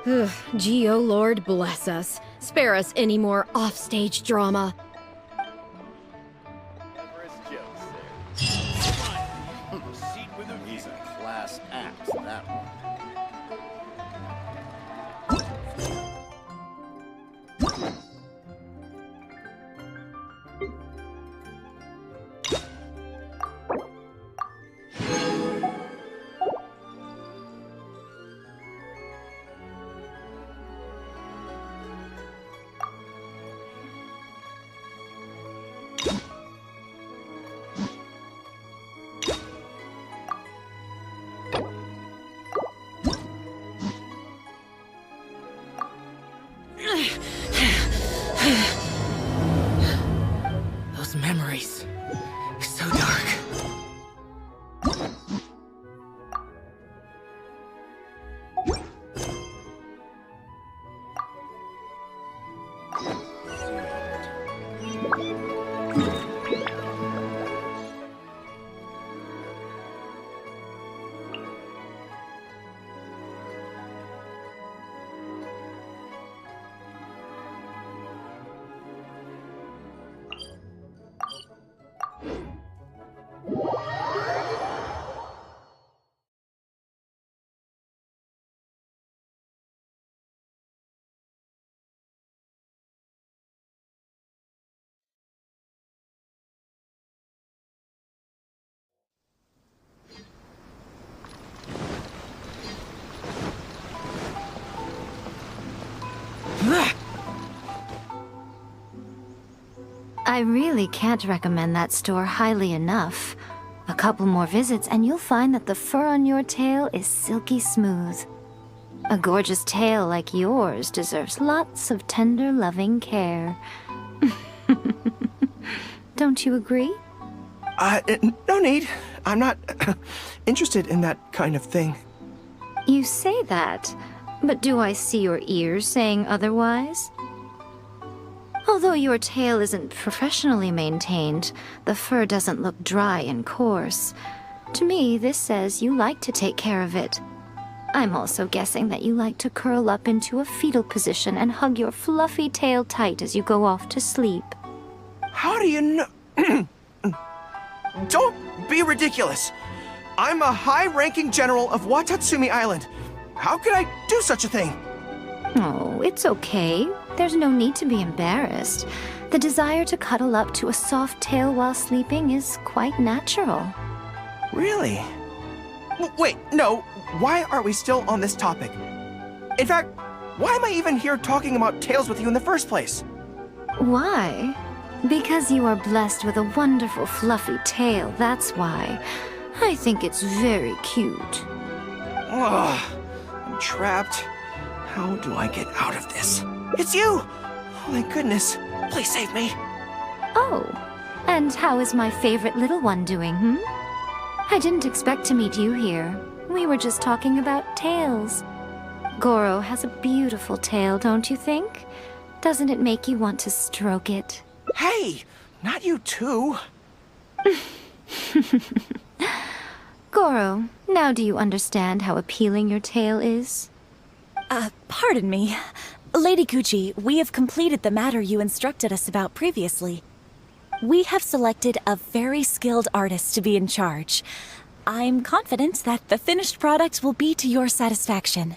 Gee, oh Lord, bless us. Spare us any more offstage drama. Seat with a visa. Class act, that one. Those memories. So dark. I really can't recommend that store highly enough. A couple more visits and you'll find that the fur on your tail is silky smooth. A gorgeous tail like yours deserves lots of tender, loving care. Don't you agree? No need. I'm not interested in that kind of thing. You say that, but do I see your ears saying otherwise? Although your tail isn't professionally maintained, the fur doesn't look dry and coarse. To me, this says you like to take care of it. I'm also guessing that you like to curl up into a fetal position and hug your fluffy tail tight as you go off to sleep. How do you know? Don't be ridiculous. I'm a high-ranking general of Watatsumi Island. How could I do such a thing? Oh, it's okay. There's no need to be embarrassed. The desire to cuddle up to a soft tail while sleeping is quite natural. Really? Wait, no. Why are we still on this topic? In fact, why am I even here talking about tails with you in the first place? Why? Because you are blessed with a wonderful fluffy tail, that's why. I think it's very cute. Ugh, I'm trapped. How do I get out of this? It's you! Oh, thank goodness. Please save me. Oh, and how is my favorite little one doing, I didn't expect to meet you here. We were just talking about tails. Goro has a beautiful tail, don't you think? Doesn't it make you want to stroke it? Hey! Not you too! Goro, now do you understand how appealing your tail is? Pardon me. Lady Gucci, we have completed the matter you instructed us about previously. We have selected a very skilled artist to be in charge. I'm confident that the finished product will be to your satisfaction.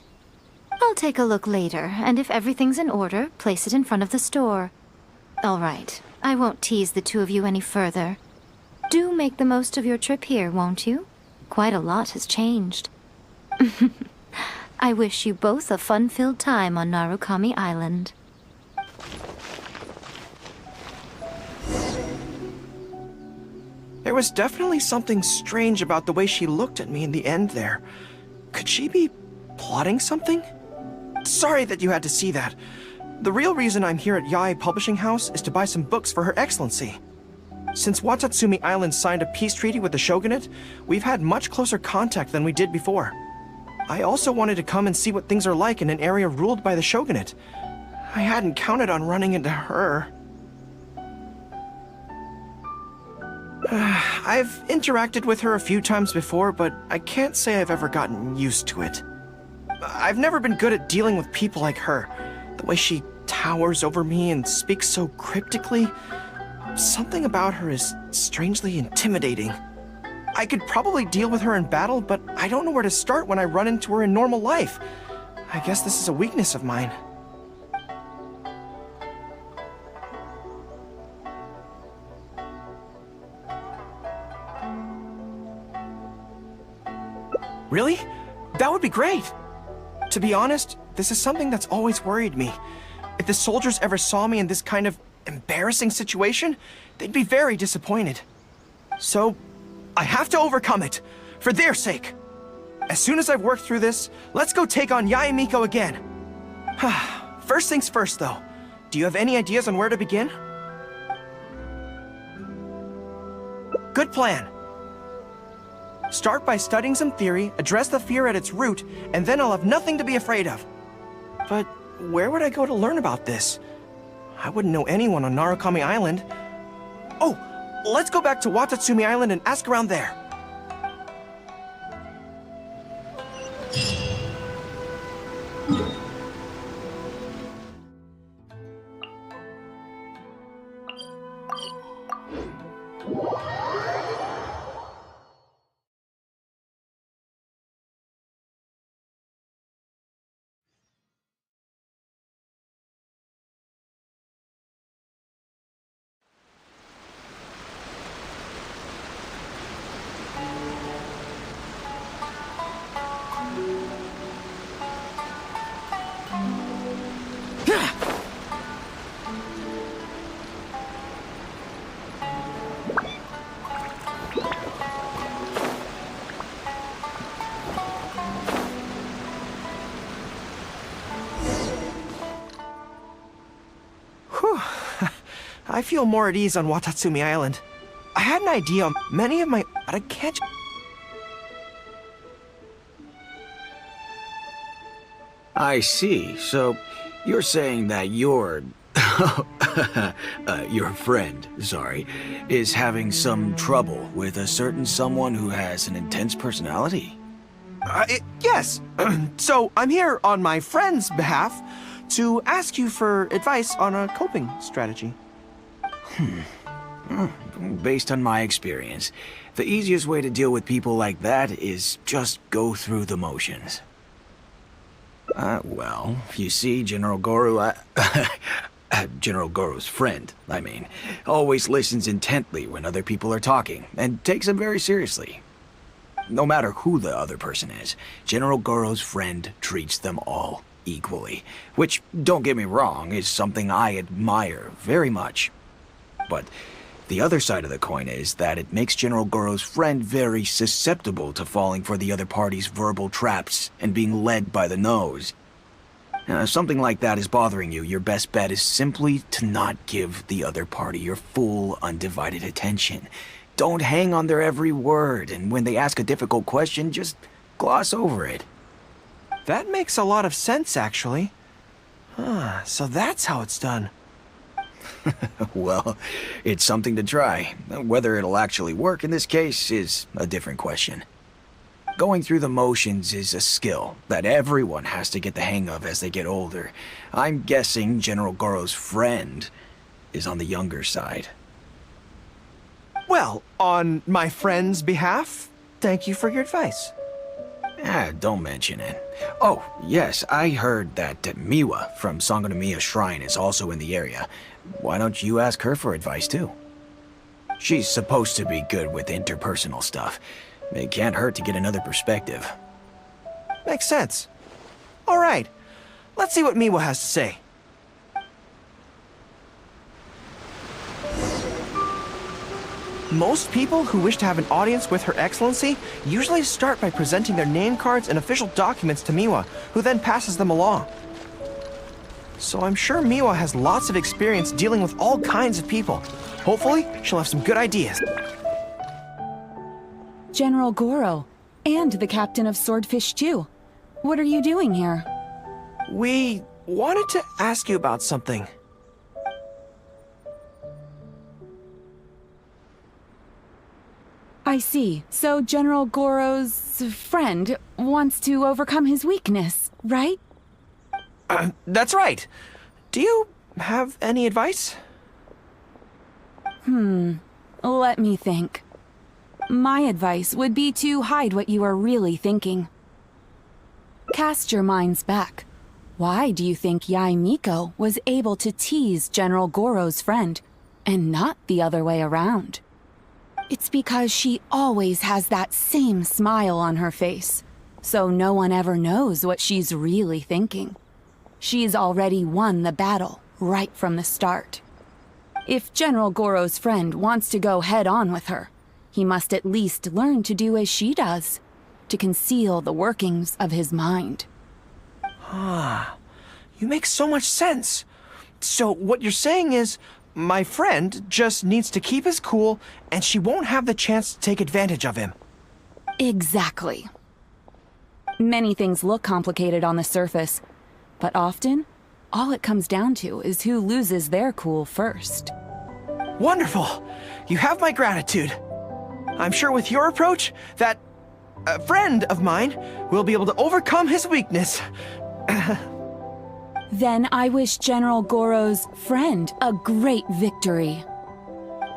I'll take a look later, and if everything's in order, place it in front of the store. All right, I won't tease the two of you any further. Do make the most of your trip here, won't you? Quite a lot has changed. I wish you both a fun-filled time on Narukami Island. There was definitely something strange about the way she looked at me in the end there. Could she be plotting something? Sorry that you had to see that. The real reason I'm here at Yae Publishing House is to buy some books for Her Excellency. Since Watatsumi Island signed a peace treaty with the shogunate, we've had much closer contact than we did before. I also wanted to come and see what things are like in an area ruled by the shogunate. I hadn't counted on running into her. I've interacted with her a few times before, but I can't say I've ever gotten used to it. I've never been good at dealing with people like her. The way she towers over me and speaks so cryptically. Something about her is strangely intimidating. I could probably deal with her in battle, but I don't know where to start when I run into her in normal life. I guess this is a weakness of mine. Really? That would be great! To be honest, this is something that's always worried me. If the soldiers ever saw me in this kind of embarrassing situation, they'd be very disappointed. So, I have to overcome it, for their sake. As soon as I've worked through this, let's go take on Yae Miko again. First things first, though. Do you have any ideas on where to begin? Good plan. Start by studying some theory, address the fear at its root, and then I'll have nothing to be afraid of. But where would I go to learn about this? I wouldn't know anyone on Narukami Island. Oh, let's go back to Watatsumi Island and ask around there. I feel more at ease on Watatsumi Island. I had an idea on many of my... but I can't... I see. So, you're saying that your friend, sorry, is having some trouble with a certain someone who has an intense personality? Yes. So, I'm here on my friend's behalf to ask you for advice on a coping strategy. Based on my experience, the easiest way to deal with people like that is just go through the motions. Well, you see, General Goru, General Goru's friend, I mean, always listens intently when other people are talking, and takes them very seriously. No matter who the other person is, General Goru's friend treats them all equally, which, don't get me wrong, is something I admire very much. But the other side of the coin is that it makes General Goru's friend very susceptible to falling for the other party's verbal traps and being led by the nose. If something like that is bothering you, your best bet is simply to not give the other party your full, undivided attention. Don't hang on their every word, and when they ask a difficult question, just gloss over it. That makes a lot of sense, actually. So that's how it's done. Well, it's something to try. Whether it'll actually work in this case is a different question. Going through the motions is a skill that everyone has to get the hang of as they get older. I'm guessing General Goru's friend is on the younger side. Well, on my friend's behalf, thank you for your advice. Don't mention it. Oh, yes, I heard that Miwa from Sangonomiya Shrine is also in the area. Why don't you ask her for advice, too? She's supposed to be good with interpersonal stuff. It can't hurt to get another perspective. Makes sense. All right, let's see what Miwa has to say. Most people who wish to have an audience with Her Excellency usually start by presenting their name cards and official documents to Miwa, who then passes them along. So I'm sure Miwa has lots of experience dealing with all kinds of people. Hopefully, she'll have some good ideas. General Goro, and the captain of Swordfish too. What are you doing here? We wanted to ask you about something. I see. So General Goro's friend wants to overcome his weakness, right? That's right. Do you have any advice? Let me think. My advice would be to hide what you are really thinking. Cast your minds back. Why do you think Yae Miko was able to tease General Goro's friend, and not the other way around? It's because she always has that same smile on her face, so no one ever knows what she's really thinking. She's already won the battle right from the start. If General Goro's friend wants to go head-on with her, he must at least learn to do as she does, to conceal the workings of his mind. You make so much sense. So what you're saying is, my friend just needs to keep his cool, and she won't have the chance to take advantage of him. Exactly. Many things look complicated on the surface, but often, all it comes down to is who loses their cool first. Wonderful! You have my gratitude. I'm sure with your approach, that friend of mine will be able to overcome his weakness. Then I wish General Goro's friend a great victory.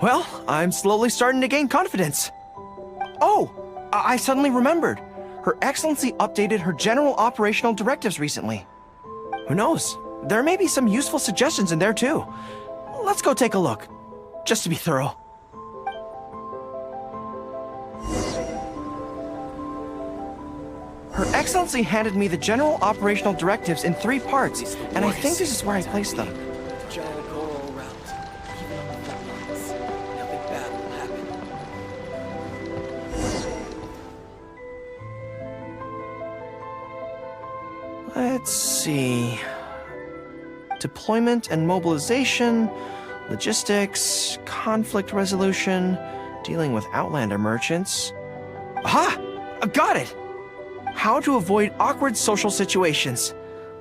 Well, I'm slowly starting to gain confidence. Oh, I suddenly remembered. Her Excellency updated her general operational directives recently. Who knows? There may be some useful suggestions in there too. Let's go take a look, just to be thorough. Her Excellency handed me the general operational directives in 3 parts, and I think this is where I placed them. General Goro route. Even on the front lines, nothing bad will happen. Let's see. Deployment and mobilization, logistics, conflict resolution, dealing with Outlander merchants. Aha! I've got it! How to avoid awkward social situations.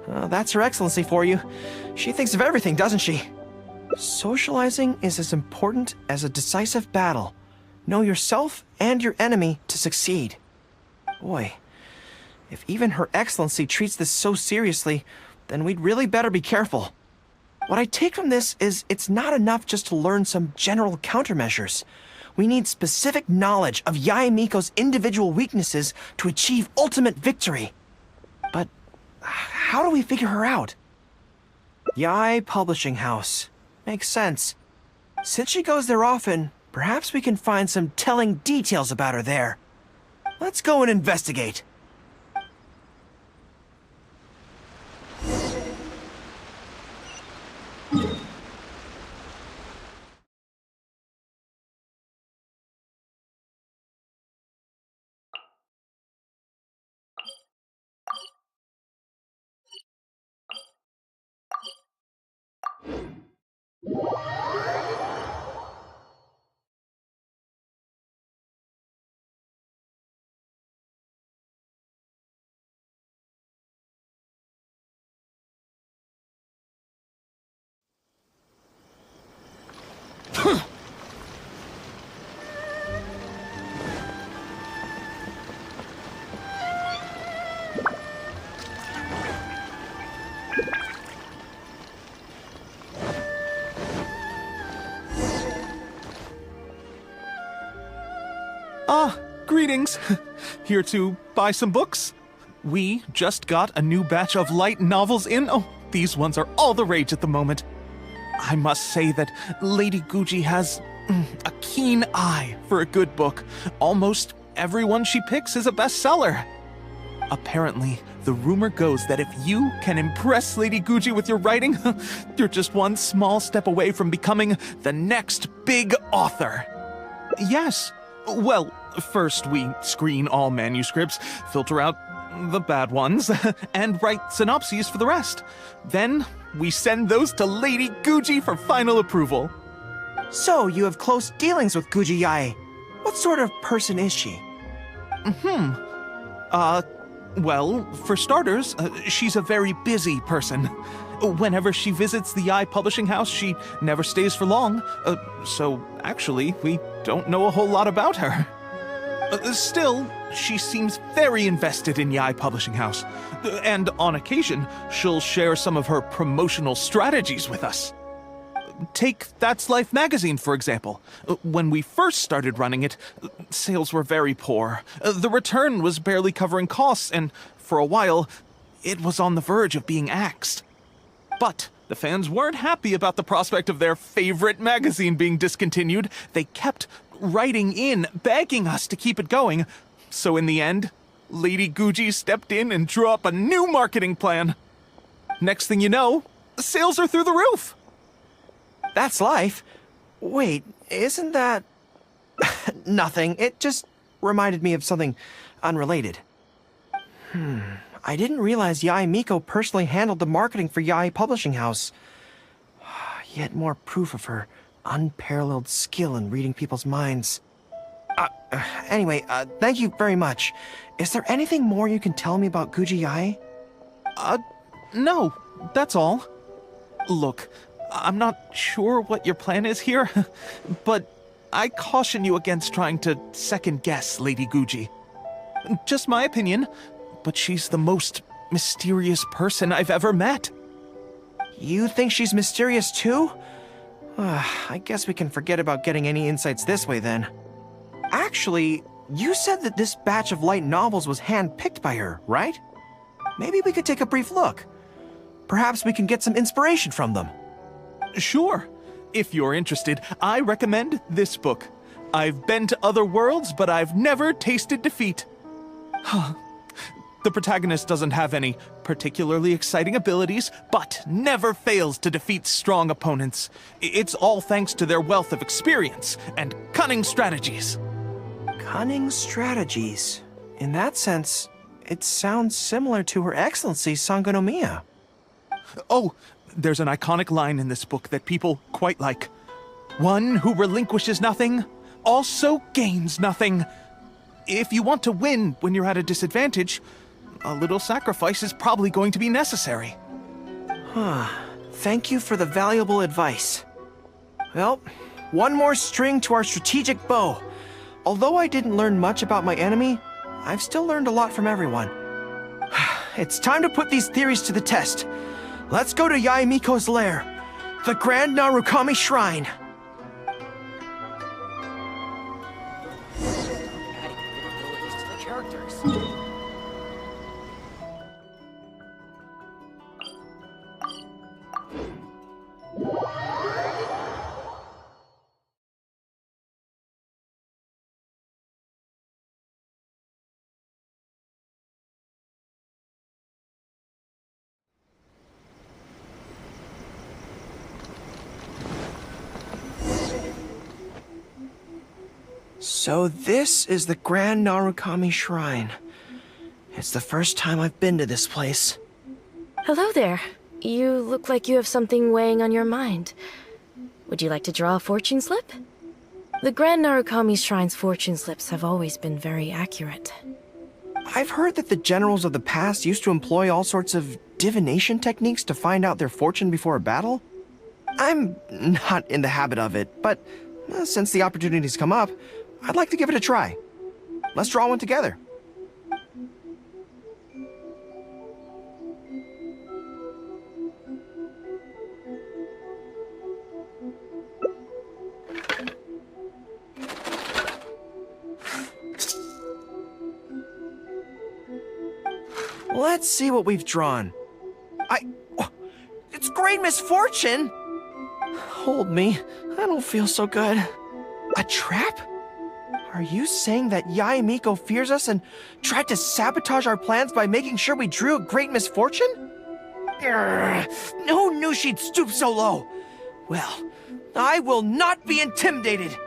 That's Her Excellency for you. She thinks of everything, doesn't she? Socializing is as important as a decisive battle. Know yourself and your enemy to succeed. Boy, if even Her Excellency treats this so seriously, then we'd really better be careful. What I take from this is it's not enough just to learn some general countermeasures. We need specific knowledge of Yae Miko's individual weaknesses to achieve ultimate victory. But how do we figure her out? Yae Publishing House. Makes sense. Since she goes there often, perhaps we can find some telling details about her there. Let's go and investigate. Greetings. Here to buy some books? We just got a new batch of light novels in. Oh, these ones are all the rage at the moment. I must say that Lady Gucci has a keen eye for a good book. Almost everyone she picks is a bestseller. Apparently, the rumor goes that if you can impress Lady Gucci with your writing, you're just one small step away from becoming the next big author. Yes. Well, first we screen all manuscripts, filter out the bad ones, and write synopses for the rest. Then we send those to Lady Guji for final approval. So, you have close dealings with Guji Yae. What sort of person is she? Well, for starters, she's a very busy person. Whenever she visits the Yae publishing house, she never stays for long. So, actually, we don't know a whole lot about her. Still, she seems very invested in Yae Publishing House. And on occasion, she'll share some of her promotional strategies with us. Take That's Life magazine, for example. When we first started running it, sales were very poor. The return was barely covering costs, and for a while, it was on the verge of being axed. But the fans weren't happy about the prospect of their favorite magazine being discontinued. They kept writing in, begging us to keep it going. So in the end, Lady Guji stepped in and drew up a new marketing plan. Next thing you know, sales are through the roof. That's Life? Wait, isn't that... Nothing. It just reminded me of something unrelated. I didn't realize Yae Miko personally handled the marketing for Yae Publishing House. Yet more proof of her unparalleled skill in reading people's minds. Anyway, thank you very much. Is there anything more you can tell me about Guji Yae? No, that's all. Look, I'm not sure what your plan is here, but I caution you against trying to second-guess Lady Guji. Just my opinion, but she's the most mysterious person I've ever met. You think she's mysterious too? I guess we can forget about getting any insights this way then. Actually, you said that this batch of light novels was hand-picked by her, right? Maybe we could take a brief look. Perhaps we can get some inspiration from them. Sure. If you're interested, I recommend this book. I've been to other worlds, but I've never tasted defeat. The protagonist doesn't have any particularly exciting abilities, but never fails to defeat strong opponents. It's all thanks to their wealth of experience and cunning strategies. Cunning strategies? In that sense, it sounds similar to Her Excellency Sangonomiya. Oh, there's an iconic line in this book that people quite like. One who relinquishes nothing also gains nothing. If you want to win when you're at a disadvantage, a little sacrifice is probably going to be necessary. Thank you for the valuable advice. Well, one more string to our strategic bow. Although I didn't learn much about my enemy, I've still learned a lot from everyone. It's time to put these theories to the test. Let's go to Yae Miko's lair, the Grand Narukami Shrine. Adding abilities to the characters. So this is the Grand Narukami Shrine. It's the first time I've been to this place. Hello there. You look like you have something weighing on your mind. Would you like to draw a fortune slip? The Grand Narukami Shrine's fortune slips have always been very accurate. I've heard that the generals of the past used to employ all sorts of divination techniques to find out their fortune before a battle. I'm not in the habit of it, but since the opportunity's come up, I'd like to give it a try. Let's draw one together. Let's see what we've drawn. It's great misfortune! Hold me. I don't feel so good. A trap? Are you saying that Yae Miko fears us and tried to sabotage our plans by making sure we drew a great misfortune? Who knew she'd stoop so low? Well, I will not be intimidated!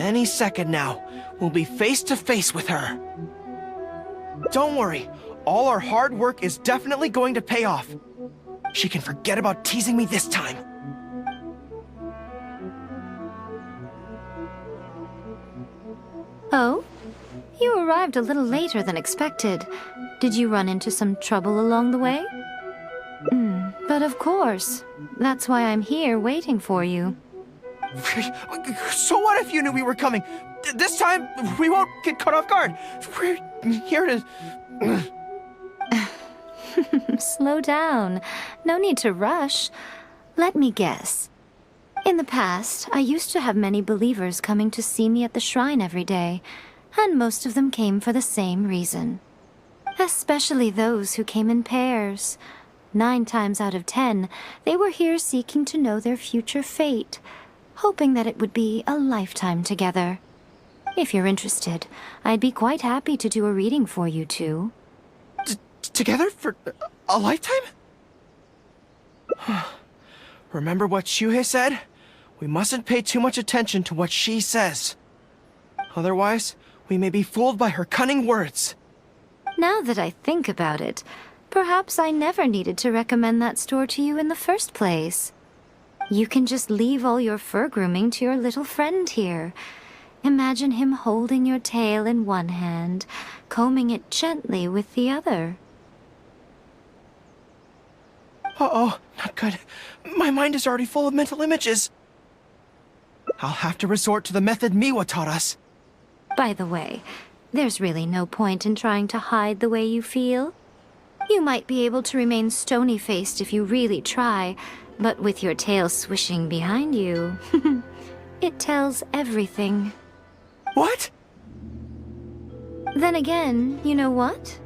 Any second now, we'll be face to face with her. Don't worry, all our hard work is definitely going to pay off. She can forget about teasing me this time. Oh? You arrived a little later than expected. Did you run into some trouble along the way? But of course. That's why I'm here waiting for you. So what if you knew we were coming? This time, we won't get caught off guard. We're here to... Slow down. No need to rush. Let me guess. In the past, I used to have many believers coming to see me at the shrine every day, and most of them came for the same reason. Especially those who came in pairs. 9 times out of 10, they were here seeking to know their future fate, hoping that it would be a lifetime together. If you're interested, I'd be quite happy to do a reading for you two. Together for a lifetime? Remember what Shuhei said? We mustn't pay too much attention to what she says. Otherwise, we may be fooled by her cunning words. Now that I think about it, perhaps I never needed to recommend that store to you in the first place. You can just leave all your fur grooming to your little friend here. Imagine him holding your tail in one hand, combing it gently with the other. Uh-oh, not good. My mind is already full of mental images. I'll have to resort to the method Miwa taught us. By the way, there's really no point in trying to hide the way you feel. You might be able to remain stony-faced if you really try, but with your tail swishing behind you, it tells everything. What? Then again, you know what?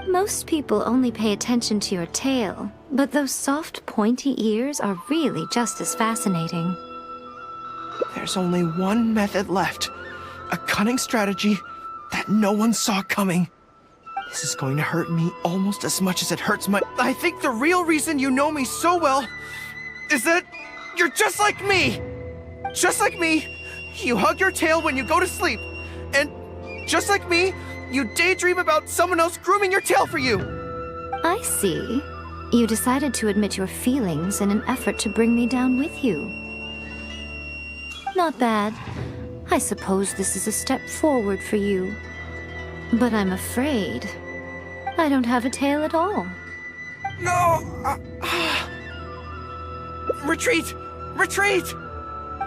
Most people only pay attention to your tail, but those soft, pointy ears are really just as fascinating. There's only one method left. A cunning strategy that no one saw coming. This is going to hurt me almost as much as it hurts my... I think the real reason you know me so well is that you're just like me! Just like me, you hug your tail when you go to sleep. And just like me, you daydream about someone else grooming your tail for you. I see. You decided to admit your feelings in an effort to bring me down with you. Not bad. I suppose this is a step forward for you. But I'm afraid I don't have a tail at all. No! Retreat! Retreat!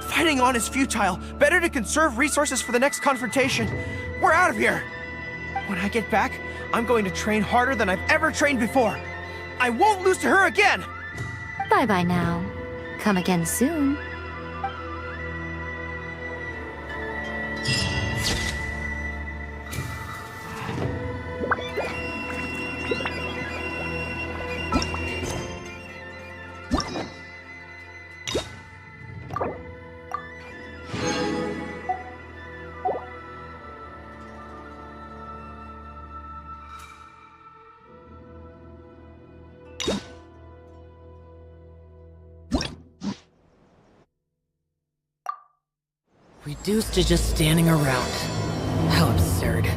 Fighting on is futile. Better to conserve resources for the next confrontation. We're out of here! When I get back, I'm going to train harder than I've ever trained before. I won't lose to her again! Bye-bye now. Come again soon. Reduced to just standing around. How absurd.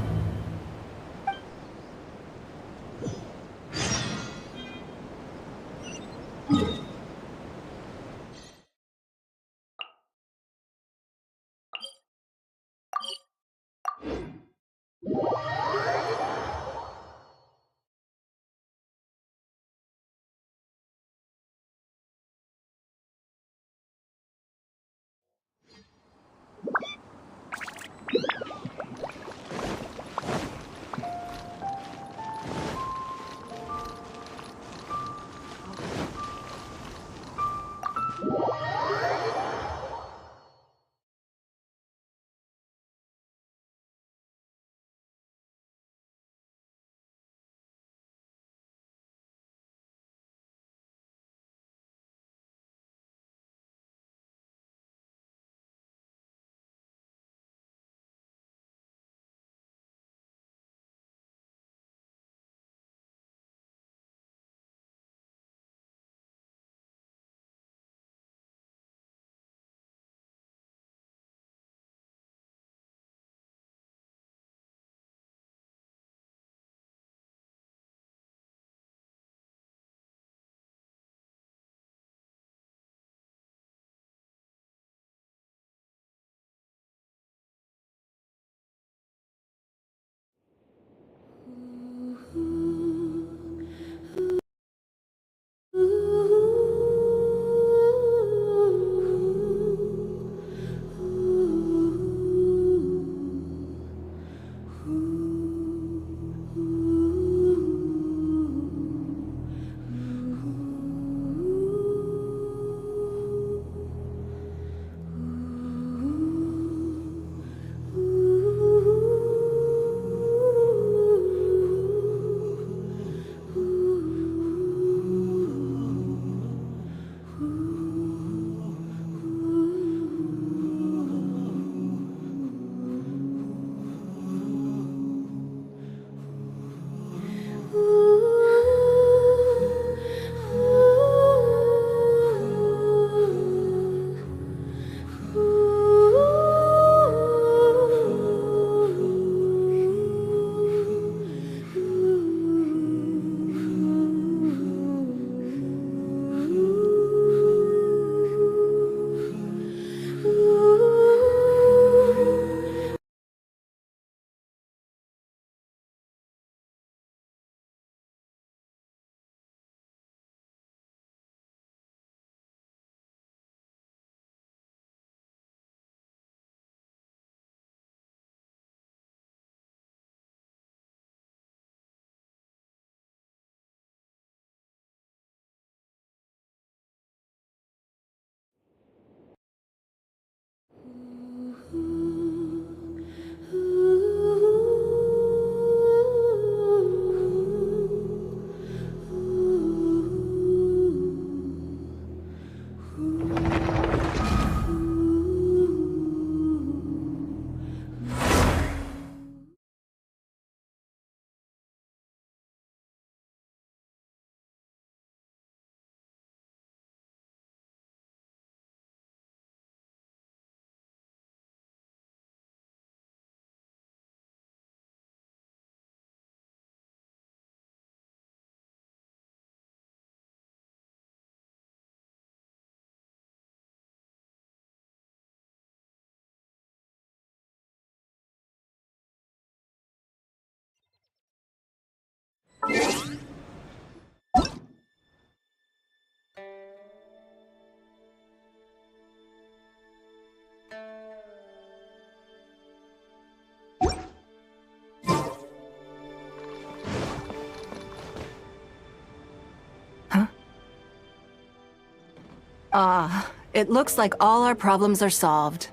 It looks like all our problems are solved.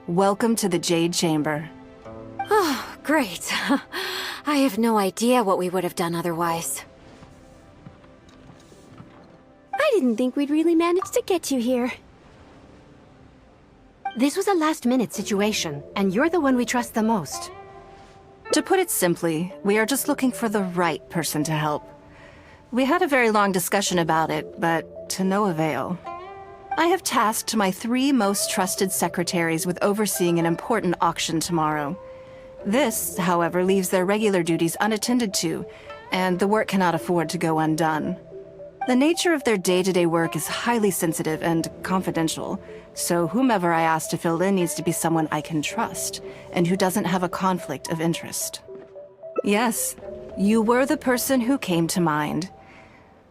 Welcome to the Jade Chamber. Oh, great. I have no idea what we would have done otherwise. I didn't think we'd really manage to get you here. This was a last-minute situation, and you're the one we trust the most. To put it simply, we are just looking for the right person to help. We had a very long discussion about it, but to no avail. I have tasked my 3 most trusted secretaries with overseeing an important auction tomorrow. This, however, leaves their regular duties unattended to, and the work cannot afford to go undone. The nature of their day-to-day work is highly sensitive and confidential, so whomever I ask to fill in needs to be someone I can trust, and who doesn't have a conflict of interest. Yes, you were the person who came to mind.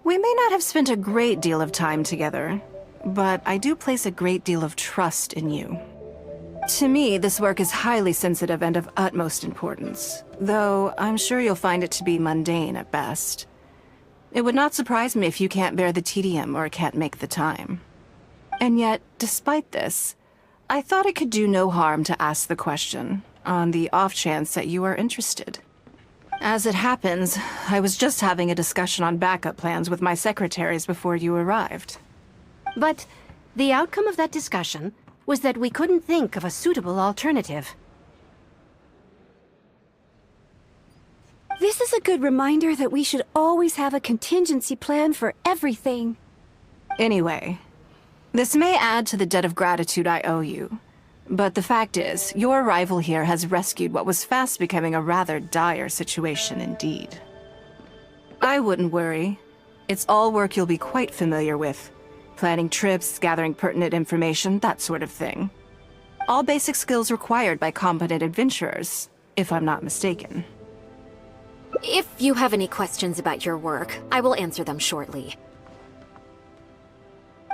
We may not have spent a great deal of time together, but I do place a great deal of trust in you. To me, this work is highly sensitive and of utmost importance, though I'm sure you'll find it to be mundane at best. It would not surprise me if you can't bear the tedium or can't make the time. And yet, despite this, I thought it could do no harm to ask the question, on the off chance that you are interested. As it happens, I was just having a discussion on backup plans with my secretaries before you arrived. But the outcome of that discussion was that we couldn't think of a suitable alternative. This is a good reminder that we should always have a contingency plan for everything. Anyway, this may add to the debt of gratitude I owe you. But the fact is, your arrival here has rescued what was fast becoming a rather dire situation indeed. I wouldn't worry. It's all work you'll be quite familiar with. Planning trips, gathering pertinent information, that sort of thing. All basic skills required by competent adventurers, if I'm not mistaken. If you have any questions about your work, I will answer them shortly.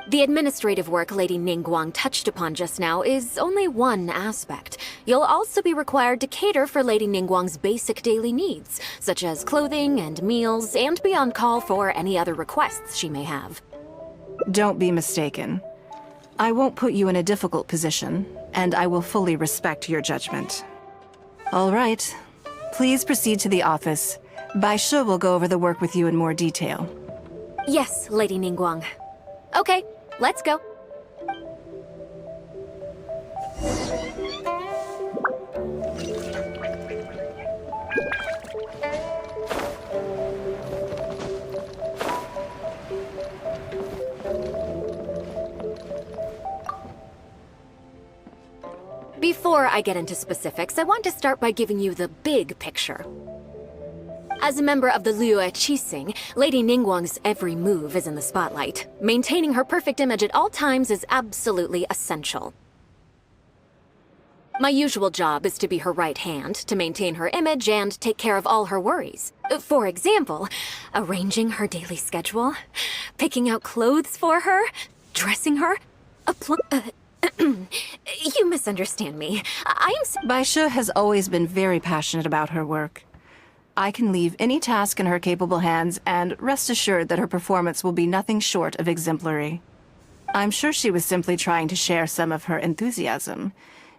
The administrative work Lady Ningguang touched upon just now is only one aspect. You'll also be required to cater for Lady Ningguang's basic daily needs, such as clothing and meals, and be on call for any other requests she may have. Don't be mistaken. I won't put you in a difficult position, and I will fully respect your judgment. All right. Please proceed to the office. Bai Shi will go over the work with you in more detail. Yes, Lady Ningguang. Okay, let's go. Before I get into specifics, I want to start by giving you the big picture. As a member of the Liyue Qixing, Lady Ningguang's every move is in the spotlight. Maintaining her perfect image at all times is absolutely essential. My usual job is to be her right hand, to maintain her image and take care of all her worries. For example, arranging her daily schedule, picking out clothes for her, dressing her, you misunderstand me. Bai Shi has always been very passionate about her work. I can leave any task in her capable hands, and rest assured that her performance will be nothing short of exemplary. I'm sure she was simply trying to share some of her enthusiasm,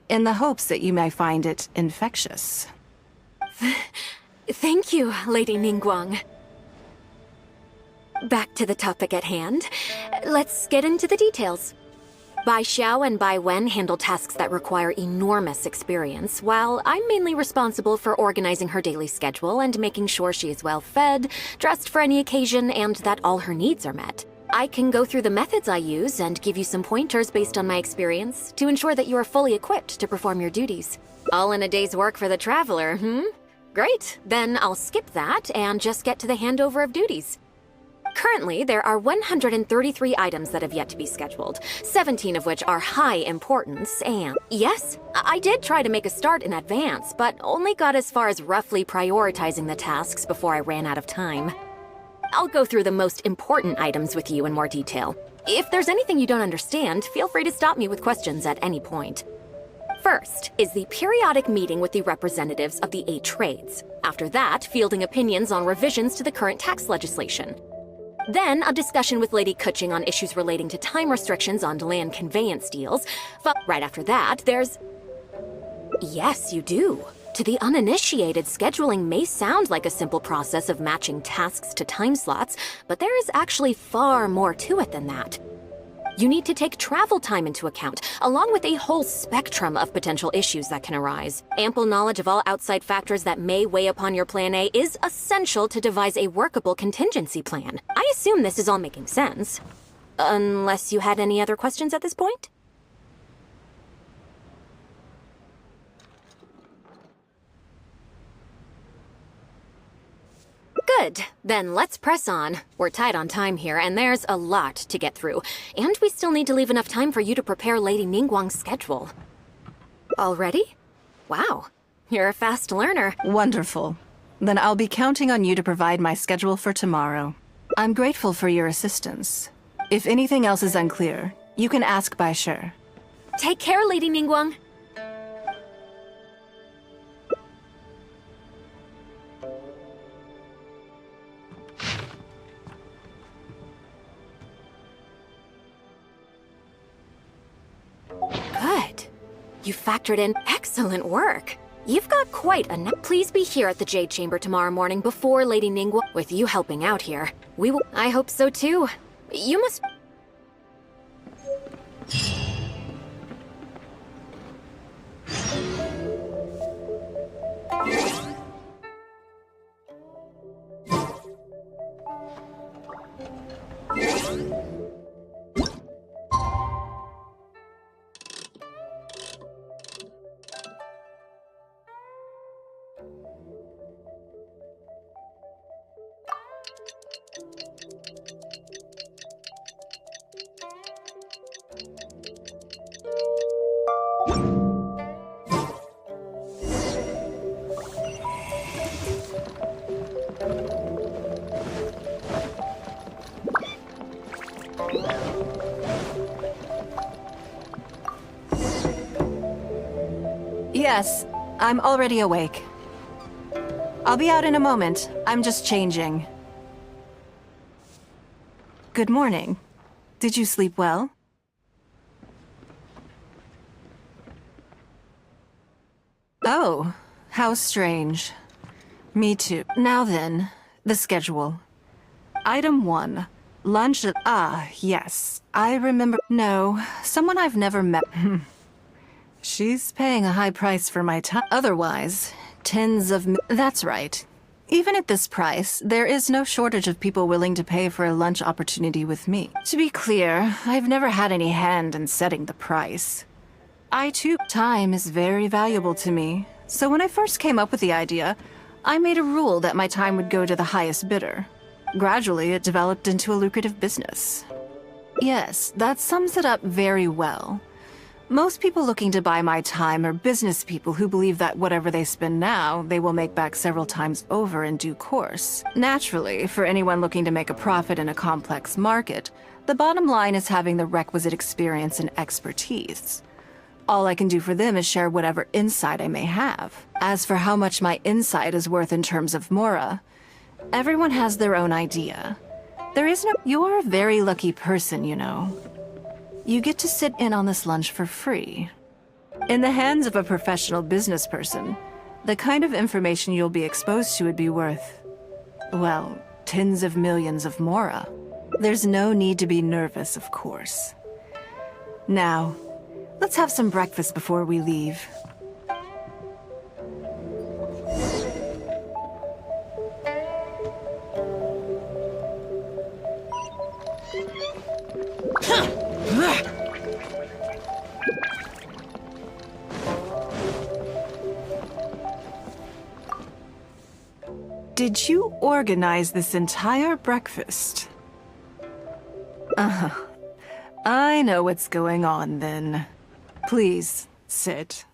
in the hopes that you may find it infectious. Thank you, Lady Ningguang. Back to the topic at hand. Let's get into the details. Bai Xiao and Bai Wen handle tasks that require enormous experience, while I'm mainly responsible for organizing her daily schedule and making sure she is well fed, dressed for any occasion, and that all her needs are met. I can go through the methods I use and give you some pointers based on my experience to ensure that you are fully equipped to perform your duties. All in a day's work for the traveler, Great, then I'll skip that and just get to the handover of duties. Currently, there are 133 items that have yet to be scheduled, 17 of which are high importance, and yes, I did try to make a start in advance, but only got as far as roughly prioritizing the tasks before I ran out of time. I'll go through the most important items with you in more detail. If there's anything you don't understand, feel free to stop me with questions at any point. First is the periodic meeting with the representatives of the 8 trades. After that, fielding opinions on revisions to the current tax legislation. Then, a discussion with Lady Kuching on issues relating to time restrictions on land conveyance deals. Right after that, there's... Yes, you do. To the uninitiated, scheduling may sound like a simple process of matching tasks to time slots, but there is actually far more to it than that. You need to take travel time into account, along with a whole spectrum of potential issues that can arise. Ample knowledge of all outside factors that may weigh upon your Plan A is essential to devise a workable contingency plan. I assume this is all making sense. Unless you had any other questions at this point? Good. Then let's press on. We're tight on time here, and there's a lot to get through. And we still need to leave enough time for you to prepare Lady Ningguang's schedule. Already? Wow. You're a fast learner. Wonderful. Then I'll be counting on you to provide my schedule for tomorrow. I'm grateful for your assistance. If anything else is unclear, you can ask Bai Shi. Take care, Lady Ningguang. Good. You factored in excellent work. You've got quite a Please be here at the Jade Chamber tomorrow morning before Lady Ningguang. With you helping out here, we will... I hope so too. You must... Yes, I'm already awake. I'll be out in a moment. I'm just changing. Good morning. Did you sleep well? Oh, how strange. Me too. Now then, the schedule. Item 1. Lunch at... Ah, yes. I remember... No, someone I've never met. She's paying a high price for my time. Otherwise, tens of... That's right. Even at this price, there is no shortage of people willing to pay for a lunch opportunity with me. To be clear, I've never had any hand in setting the price. I too... Time is very valuable to me. So when I first came up with the idea, I made a rule that my time would go to the highest bidder. Gradually, it developed into a lucrative business. Yes, that sums it up very well. Most people looking to buy my time are business people who believe that whatever they spend now, they will make back several times over in due course. Naturally, for anyone looking to make a profit in a complex market, the bottom line is having the requisite experience and expertise. All I can do for them is share whatever insight I may have. As for how much my insight is worth in terms of Mora, everyone has their own idea. There is no... You're a very lucky person, you know. You get to sit in on this lunch for free. In the hands of a professional business person, the kind of information you'll be exposed to would be worth, well, tens of millions of Mora. There's no need to be nervous, of course. Now, let's have some breakfast before we leave. Did you organize this entire breakfast? I know what's going on then. Please, sit.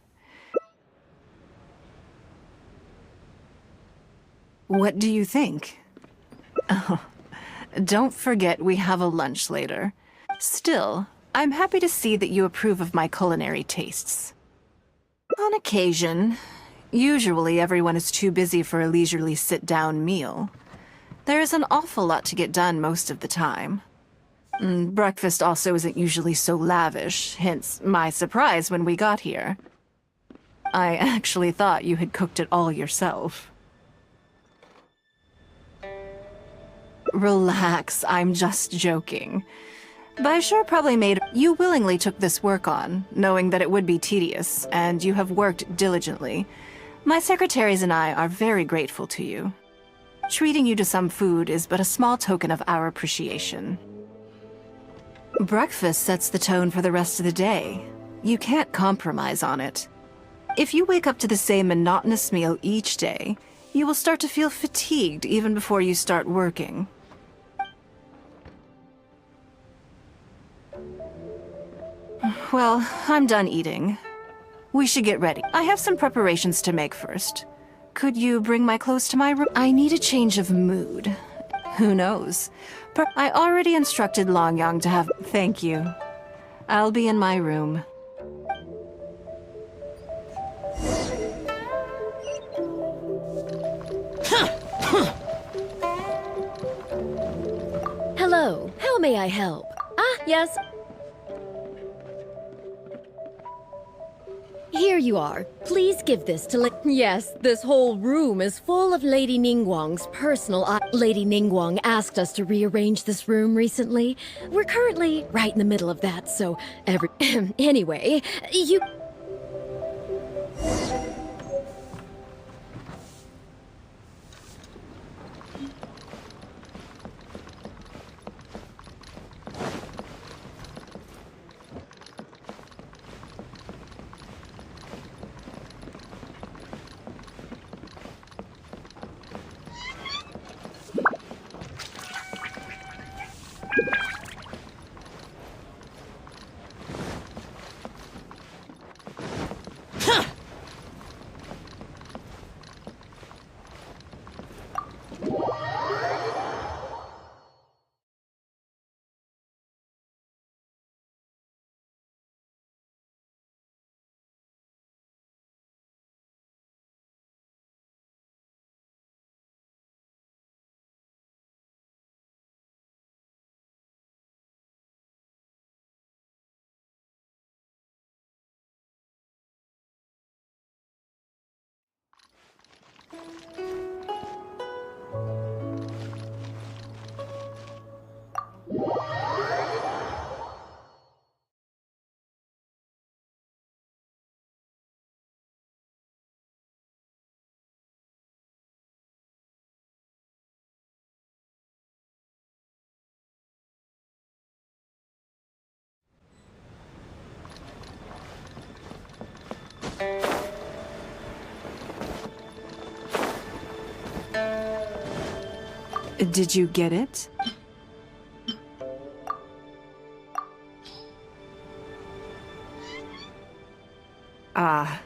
What do you think? Oh, don't forget we have a lunch later. Still, I'm happy to see that you approve of my culinary tastes. On occasion. Usually everyone is too busy for a leisurely sit-down meal. There is an awful lot to get done most of the time. Breakfast also isn't usually so lavish, hence my surprise when we got here. I actually thought you had cooked it all yourself. Relax, I'm just joking. Baishar probably made... You willingly took this work on, knowing that it would be tedious, and you have worked diligently. My secretaries and I are very grateful to you. Treating you to some food is but a small token of our appreciation. Breakfast sets the tone for the rest of the day. You can't compromise on it. If you wake up to the same monotonous meal each day, you will start to feel fatigued even before you start working. Well, I'm done eating. We should get ready. I have some preparations to make first. Could you bring my clothes to my room? I need a change of mood. Who knows? I already instructed Longyang to have... Thank you. I'll be in my room. Hello, how may I help? Ah, yes. Here you are. Please give this to Yes, this whole room is full of Lady Ningguang's personal Lady Ningguang asked us to rearrange this room recently. We're currently right in the middle of that, so Anyway, you... Did you get it? Ah.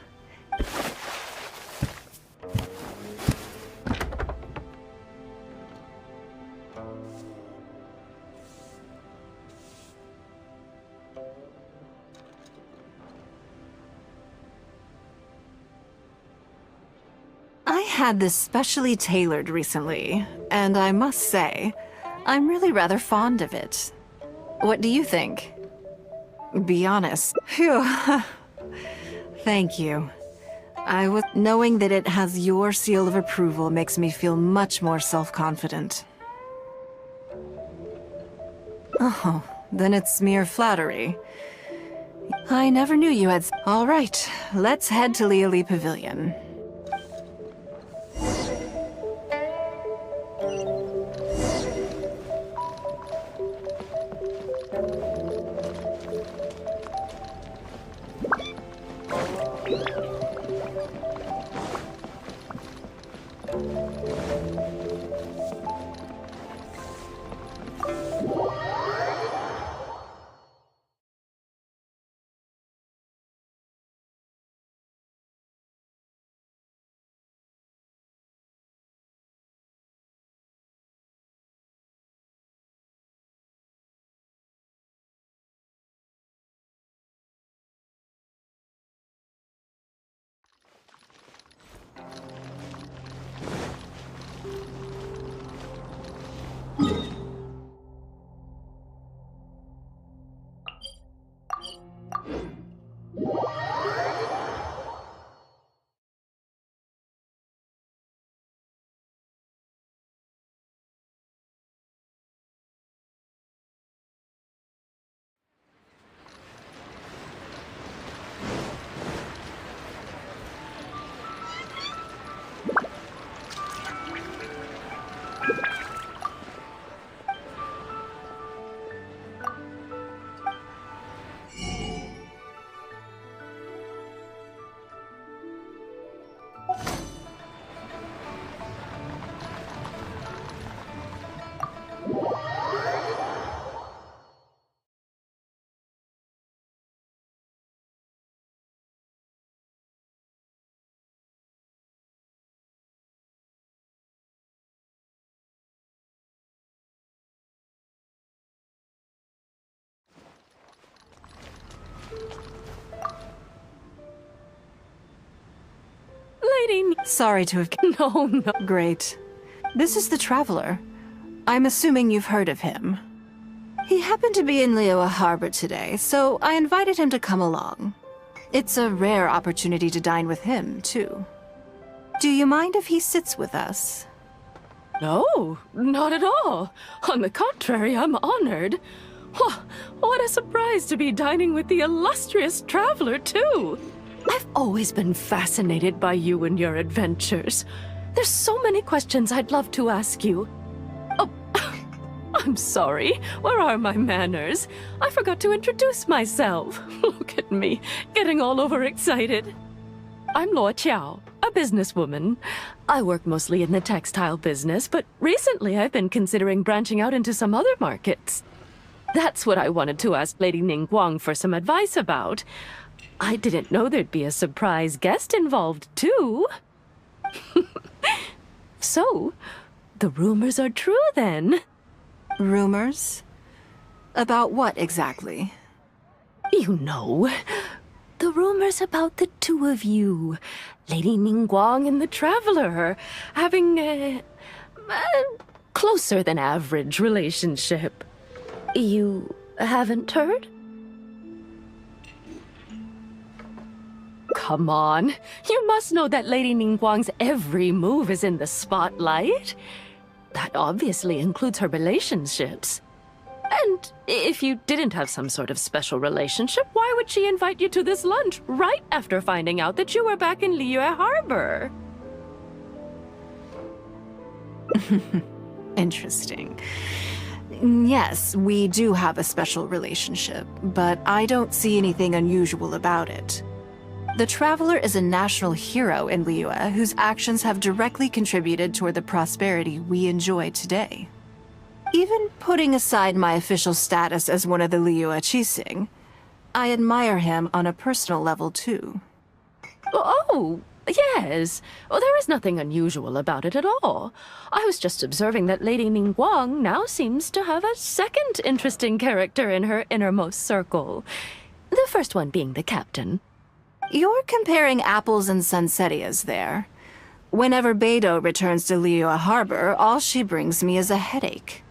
I had this specially tailored recently, and I must say, I'm really rather fond of it. What do you think? Be honest. Phew. Thank you. Knowing that it has your seal of approval makes me feel much more self-confident. Oh, then it's mere flattery. I never knew you had... All right, let's head to Liali Pavilion. Sorry to have... No. Great. This is the Traveler. I'm assuming you've heard of him. He happened to be in Liyue Harbor today, so I invited him to come along. It's a rare opportunity to dine with him, too. Do you mind if he sits with us? No, not at all. On the contrary, I'm honored. What a surprise to be dining with the illustrious Traveler, too. I've always been fascinated by you and your adventures. There's so many questions I'd love to ask you. Oh, I'm sorry. Where are my manners? I forgot to introduce myself. Look at me, getting all overexcited. I'm Luo Qiao, a businesswoman. I work mostly in the textile business, but recently I've been considering branching out into some other markets. That's what I wanted to ask Lady Ningguang for some advice about. I didn't know there'd be a surprise guest involved, too. So, the rumors are true, then? Rumors? About what, exactly? You know, the rumors about the two of you, Lady Ningguang and the Traveler, having a closer than average relationship. You haven't heard? Come on, you must know that Lady Ningguang's every move is in the spotlight. That obviously includes her relationships. And if you didn't have some sort of special relationship, why would she invite you to this lunch right after finding out that you were back in Liyue Harbor? Interesting. Yes, we do have a special relationship, but I don't see anything unusual about it. The Traveler is a national hero in Liyue whose actions have directly contributed toward the prosperity we enjoy today. Even putting aside my official status as one of the Liyue Qixing, I admire him on a personal level too. Oh, yes. Well, there is nothing unusual about it at all. I was just observing that Lady Ningguang now seems to have a second interesting character in her innermost circle. The first one being the captain. You're comparing apples and sunsettias there. Whenever Beidou returns to Liyue Harbor, all she brings me is a headache.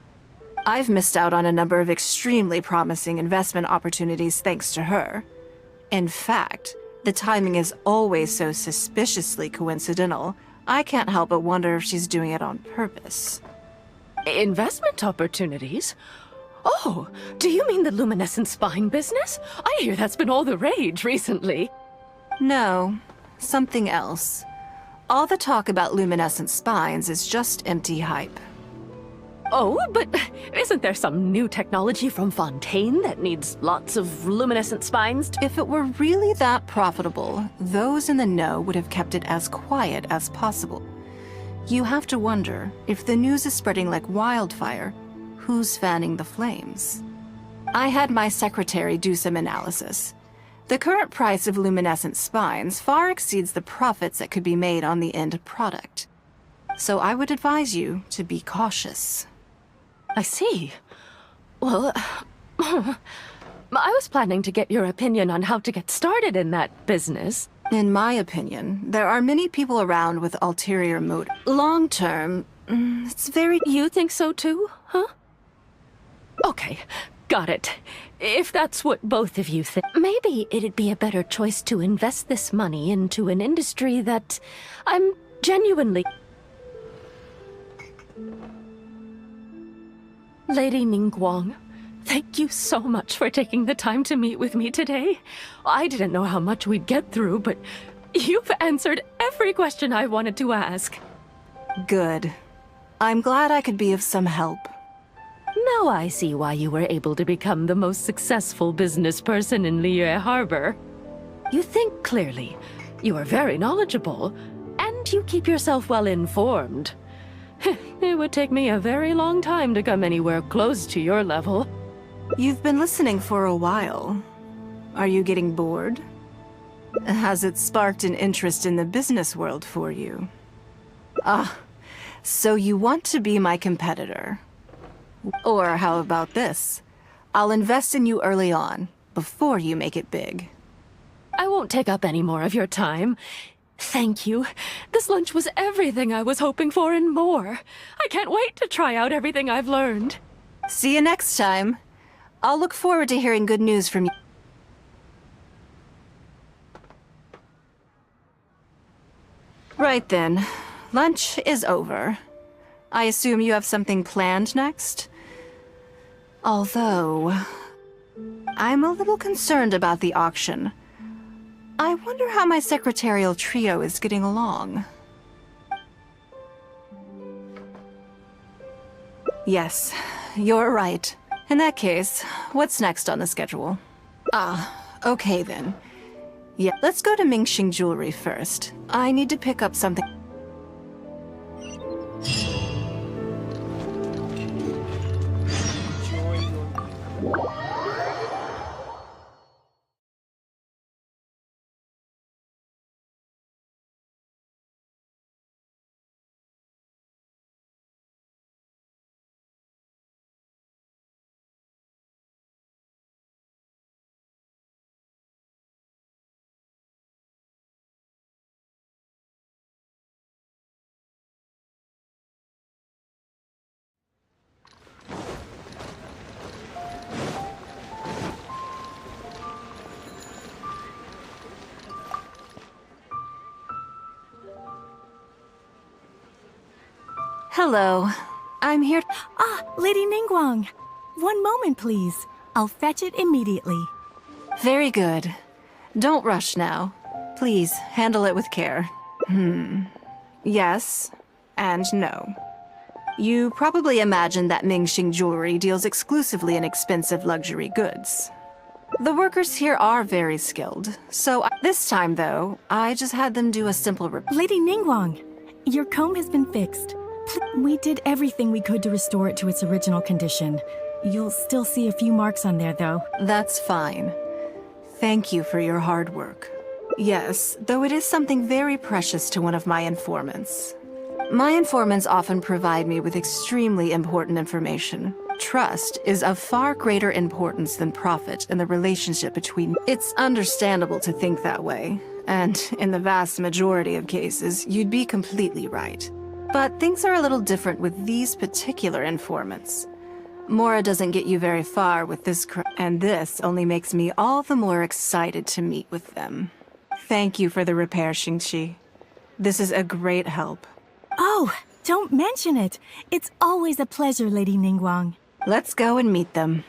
I've missed out on a number of extremely promising investment opportunities thanks to her. In fact, the timing is always so suspiciously coincidental, I can't help but wonder if she's doing it on purpose. Investment opportunities? Oh, do you mean the luminescent spine business? I hear that's been all the rage recently. No, something else. All the talk about luminescent spines is just empty hype. Oh, but isn't there some new technology from Fontaine that needs lots of luminescent spines? If it were really that profitable, those in the know would have kept it as quiet as possible. You have to wonder, if the news is spreading like wildfire, who's fanning the flames? I had my secretary do some analysis. The current price of luminescent spines far exceeds the profits that could be made on the end product. So I would advise you to be cautious. I see. Well, I was planning to get your opinion on how to get started in that business. In my opinion, there are many people around with ulterior motive. Long term, it's very... You think so too, huh? Okay, got it. If that's what both of you think, maybe it'd be a better choice to invest this money into an industry that I'm genuinely... Lady Ningguang, thank you so much for taking the time to meet with me today. I didn't know how much we'd get through, but you've answered every question I wanted to ask. Good. I'm glad I could be of some help. Now I see why you were able to become the most successful business person in Liyue Harbor. You think clearly, you are very knowledgeable, and you keep yourself well informed. It would take me a very long time to come anywhere close to your level. You've been listening for a while. Are you getting bored? Has it sparked an interest in the business world for you? Ah, so you want to be my competitor. Or how about this? I'll invest in you early on, before you make it big. I won't take up any more of your time. Thank you. This lunch was everything I was hoping for and more. I can't wait to try out everything I've learned. See you next time. I'll look forward to hearing good news from you. Right then. Lunch is over. I assume you have something planned next? Although, I'm a little concerned about the auction. I wonder how my secretarial trio is getting along. Yes, you're right. In that case, what's next on the schedule? Okay then. Yeah, let's go to Mingxing Jewelry first. I need to pick up something. Hello. I'm here. Lady Ningguang. One moment, please. I'll fetch it immediately. Very good. Don't rush now. Please, handle it with care. Yes, and no. You probably imagine that Mingxing Jewelry deals exclusively in expensive luxury goods. The workers here are very skilled, so this time, though, I just had them do a simple Lady Ningguang, your comb has been fixed. We did everything we could to restore it to its original condition. You'll still see a few marks on there, though. That's fine. Thank you for your hard work. Yes, though it is something very precious to one of my informants. My informants often provide me with extremely important information. Trust is of far greater importance than profit in the relationship between. It's understandable to think that way, and in the vast majority of cases, you'd be completely right. But things are a little different with these particular informants. Mora doesn't get you very far with this and this only makes me all the more excited to meet with them. Thank you for the repair, Xingqi. This is a great help. Oh, don't mention it. It's always a pleasure, Lady Ningguang. Let's go and meet them.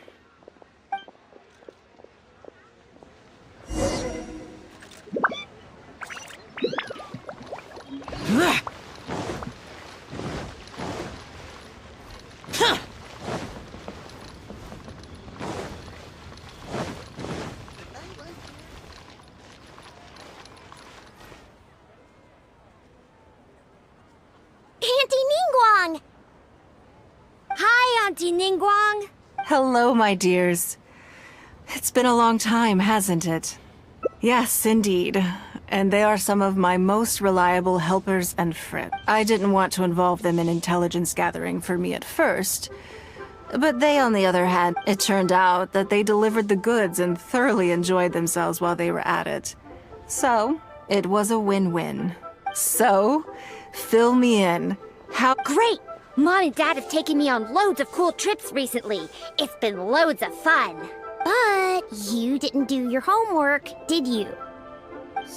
Auntie Ningguang! Hi, Auntie Ningguang! Hello, my dears. It's been a long time, hasn't it? Yes, indeed. And they are some of my most reliable helpers and friends. I didn't want to involve them in intelligence gathering for me at first, but they, on the other hand, it turned out that they delivered the goods and thoroughly enjoyed themselves while they were at it. So, it was a win-win. So, fill me in. How great! Mom and Dad have taken me on loads of cool trips recently. It's been loads of fun. But you didn't do your homework, did you?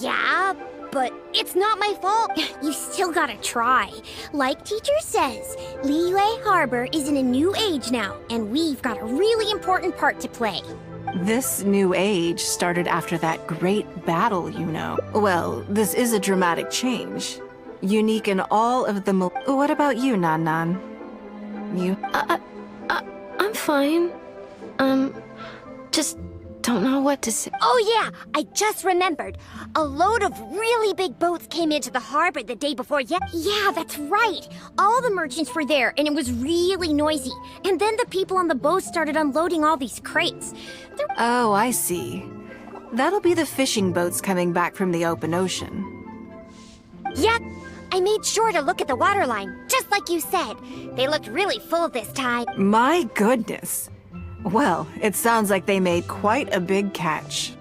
Yeah, but it's not my fault. You still gotta try. Like teacher says, Liyue Harbor is in a new age now, and we've got a really important part to play. This new age started after that great battle, you know. Well, this is a dramatic change. Unique in all of the What about you, Nan Nan? You? I'm fine. Just don't know what to say. Oh yeah, I just remembered. A load of really big boats came into the harbor the day before. Yeah, that's right. All the merchants were there, and it was really noisy. And then the people on the boat started unloading all these crates. Oh, I see. That'll be the fishing boats coming back from the open ocean. Yeah, I made sure to look at the waterline, just like you said. They looked really full this time. My goodness. Well, it sounds like they made quite a big catch.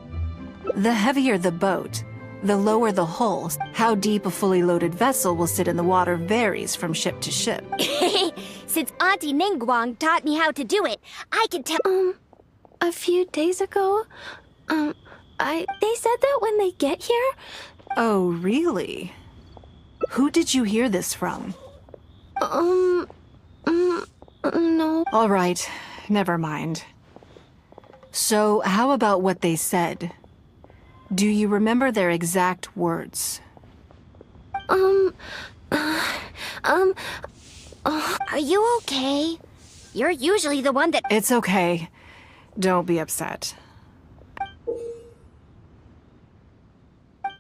The heavier the boat, The lower the hull, how deep a fully loaded vessel will sit in the water varies from ship to ship. Since Auntie Ningguang taught me how to do it, I can tell. A few days ago, they said that when they get here. Oh, really? Who did you hear this from? No. All right, never mind. So, how about what they said? Do you remember their exact words? Are you okay? You're usually the one that. It's okay. Don't be upset.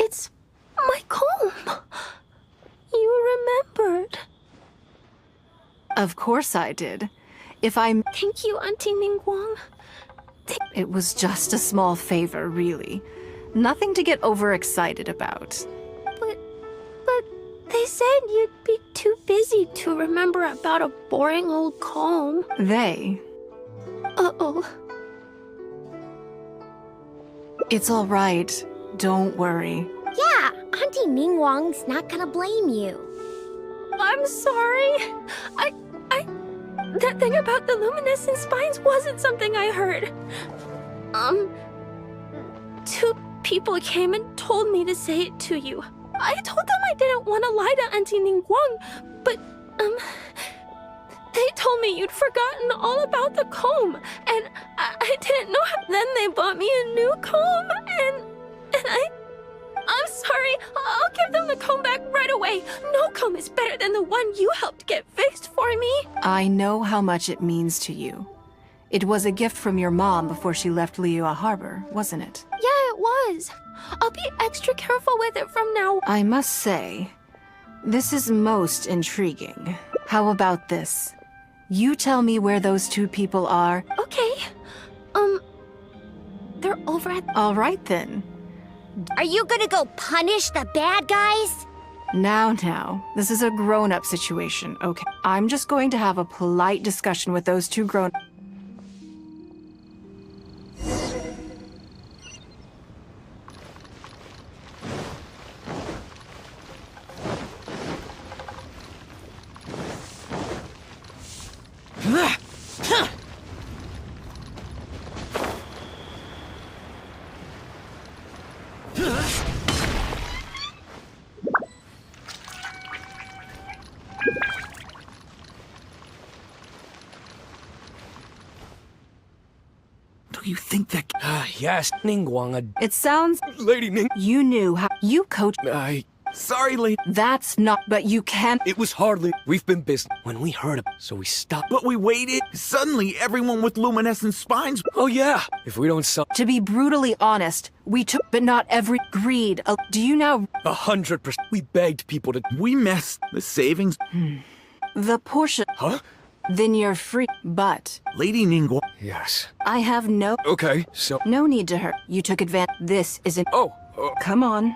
It's my comb. You remembered. Of course I did. If I'm... Thank you, Auntie Ningguang. It was just a small favor, really. Nothing to get overexcited about. But they said you'd be too busy to remember about a boring old comb. They? Uh-oh. It's all right. Don't worry. Yeah, Auntie Ningguang's not gonna blame you. I'm sorry. That thing about the luminescent spines wasn't something I heard. Two people came and told me to say it to you. I told them I didn't want to lie to Auntie Ningguang, but, they told me you'd forgotten all about the comb, and I didn't know how. Then they bought me a new comb, and I'm sorry. I'll give them the comb back right away. No comb is better than the one you helped get fixed for me. I know how much it means to you. It was a gift from your mom before she left Liyue Harbor, wasn't it? Yeah, it was. I'll be extra careful with it from now. I must say, this is most intriguing. How about this? You tell me where those two people are. Okay. They're over at... All right, then. Are you gonna go punish the bad guys? Now, this is a grown-up situation, okay? I'm just going to have a polite discussion with those two grown... Do you think that... yes, Ningguang... It sounds... Lady Ning... You knew how... You coached... Sorry, lady. That's not... But you can't... It was hardly... We've been busy. When we heard it, so we stopped. But we waited. Suddenly, everyone with luminescent spines... Oh, yeah. If we don't sell... To be brutally honest, we took... But not every... Greed. Do you now... 100%. We begged people to... We messed. The savings... The portion... Huh? Then you're free. But... Lady Ningguang... Yes. I have no... Okay, so... No need to hurt. You took advantage... This isn't... Oh. Come on.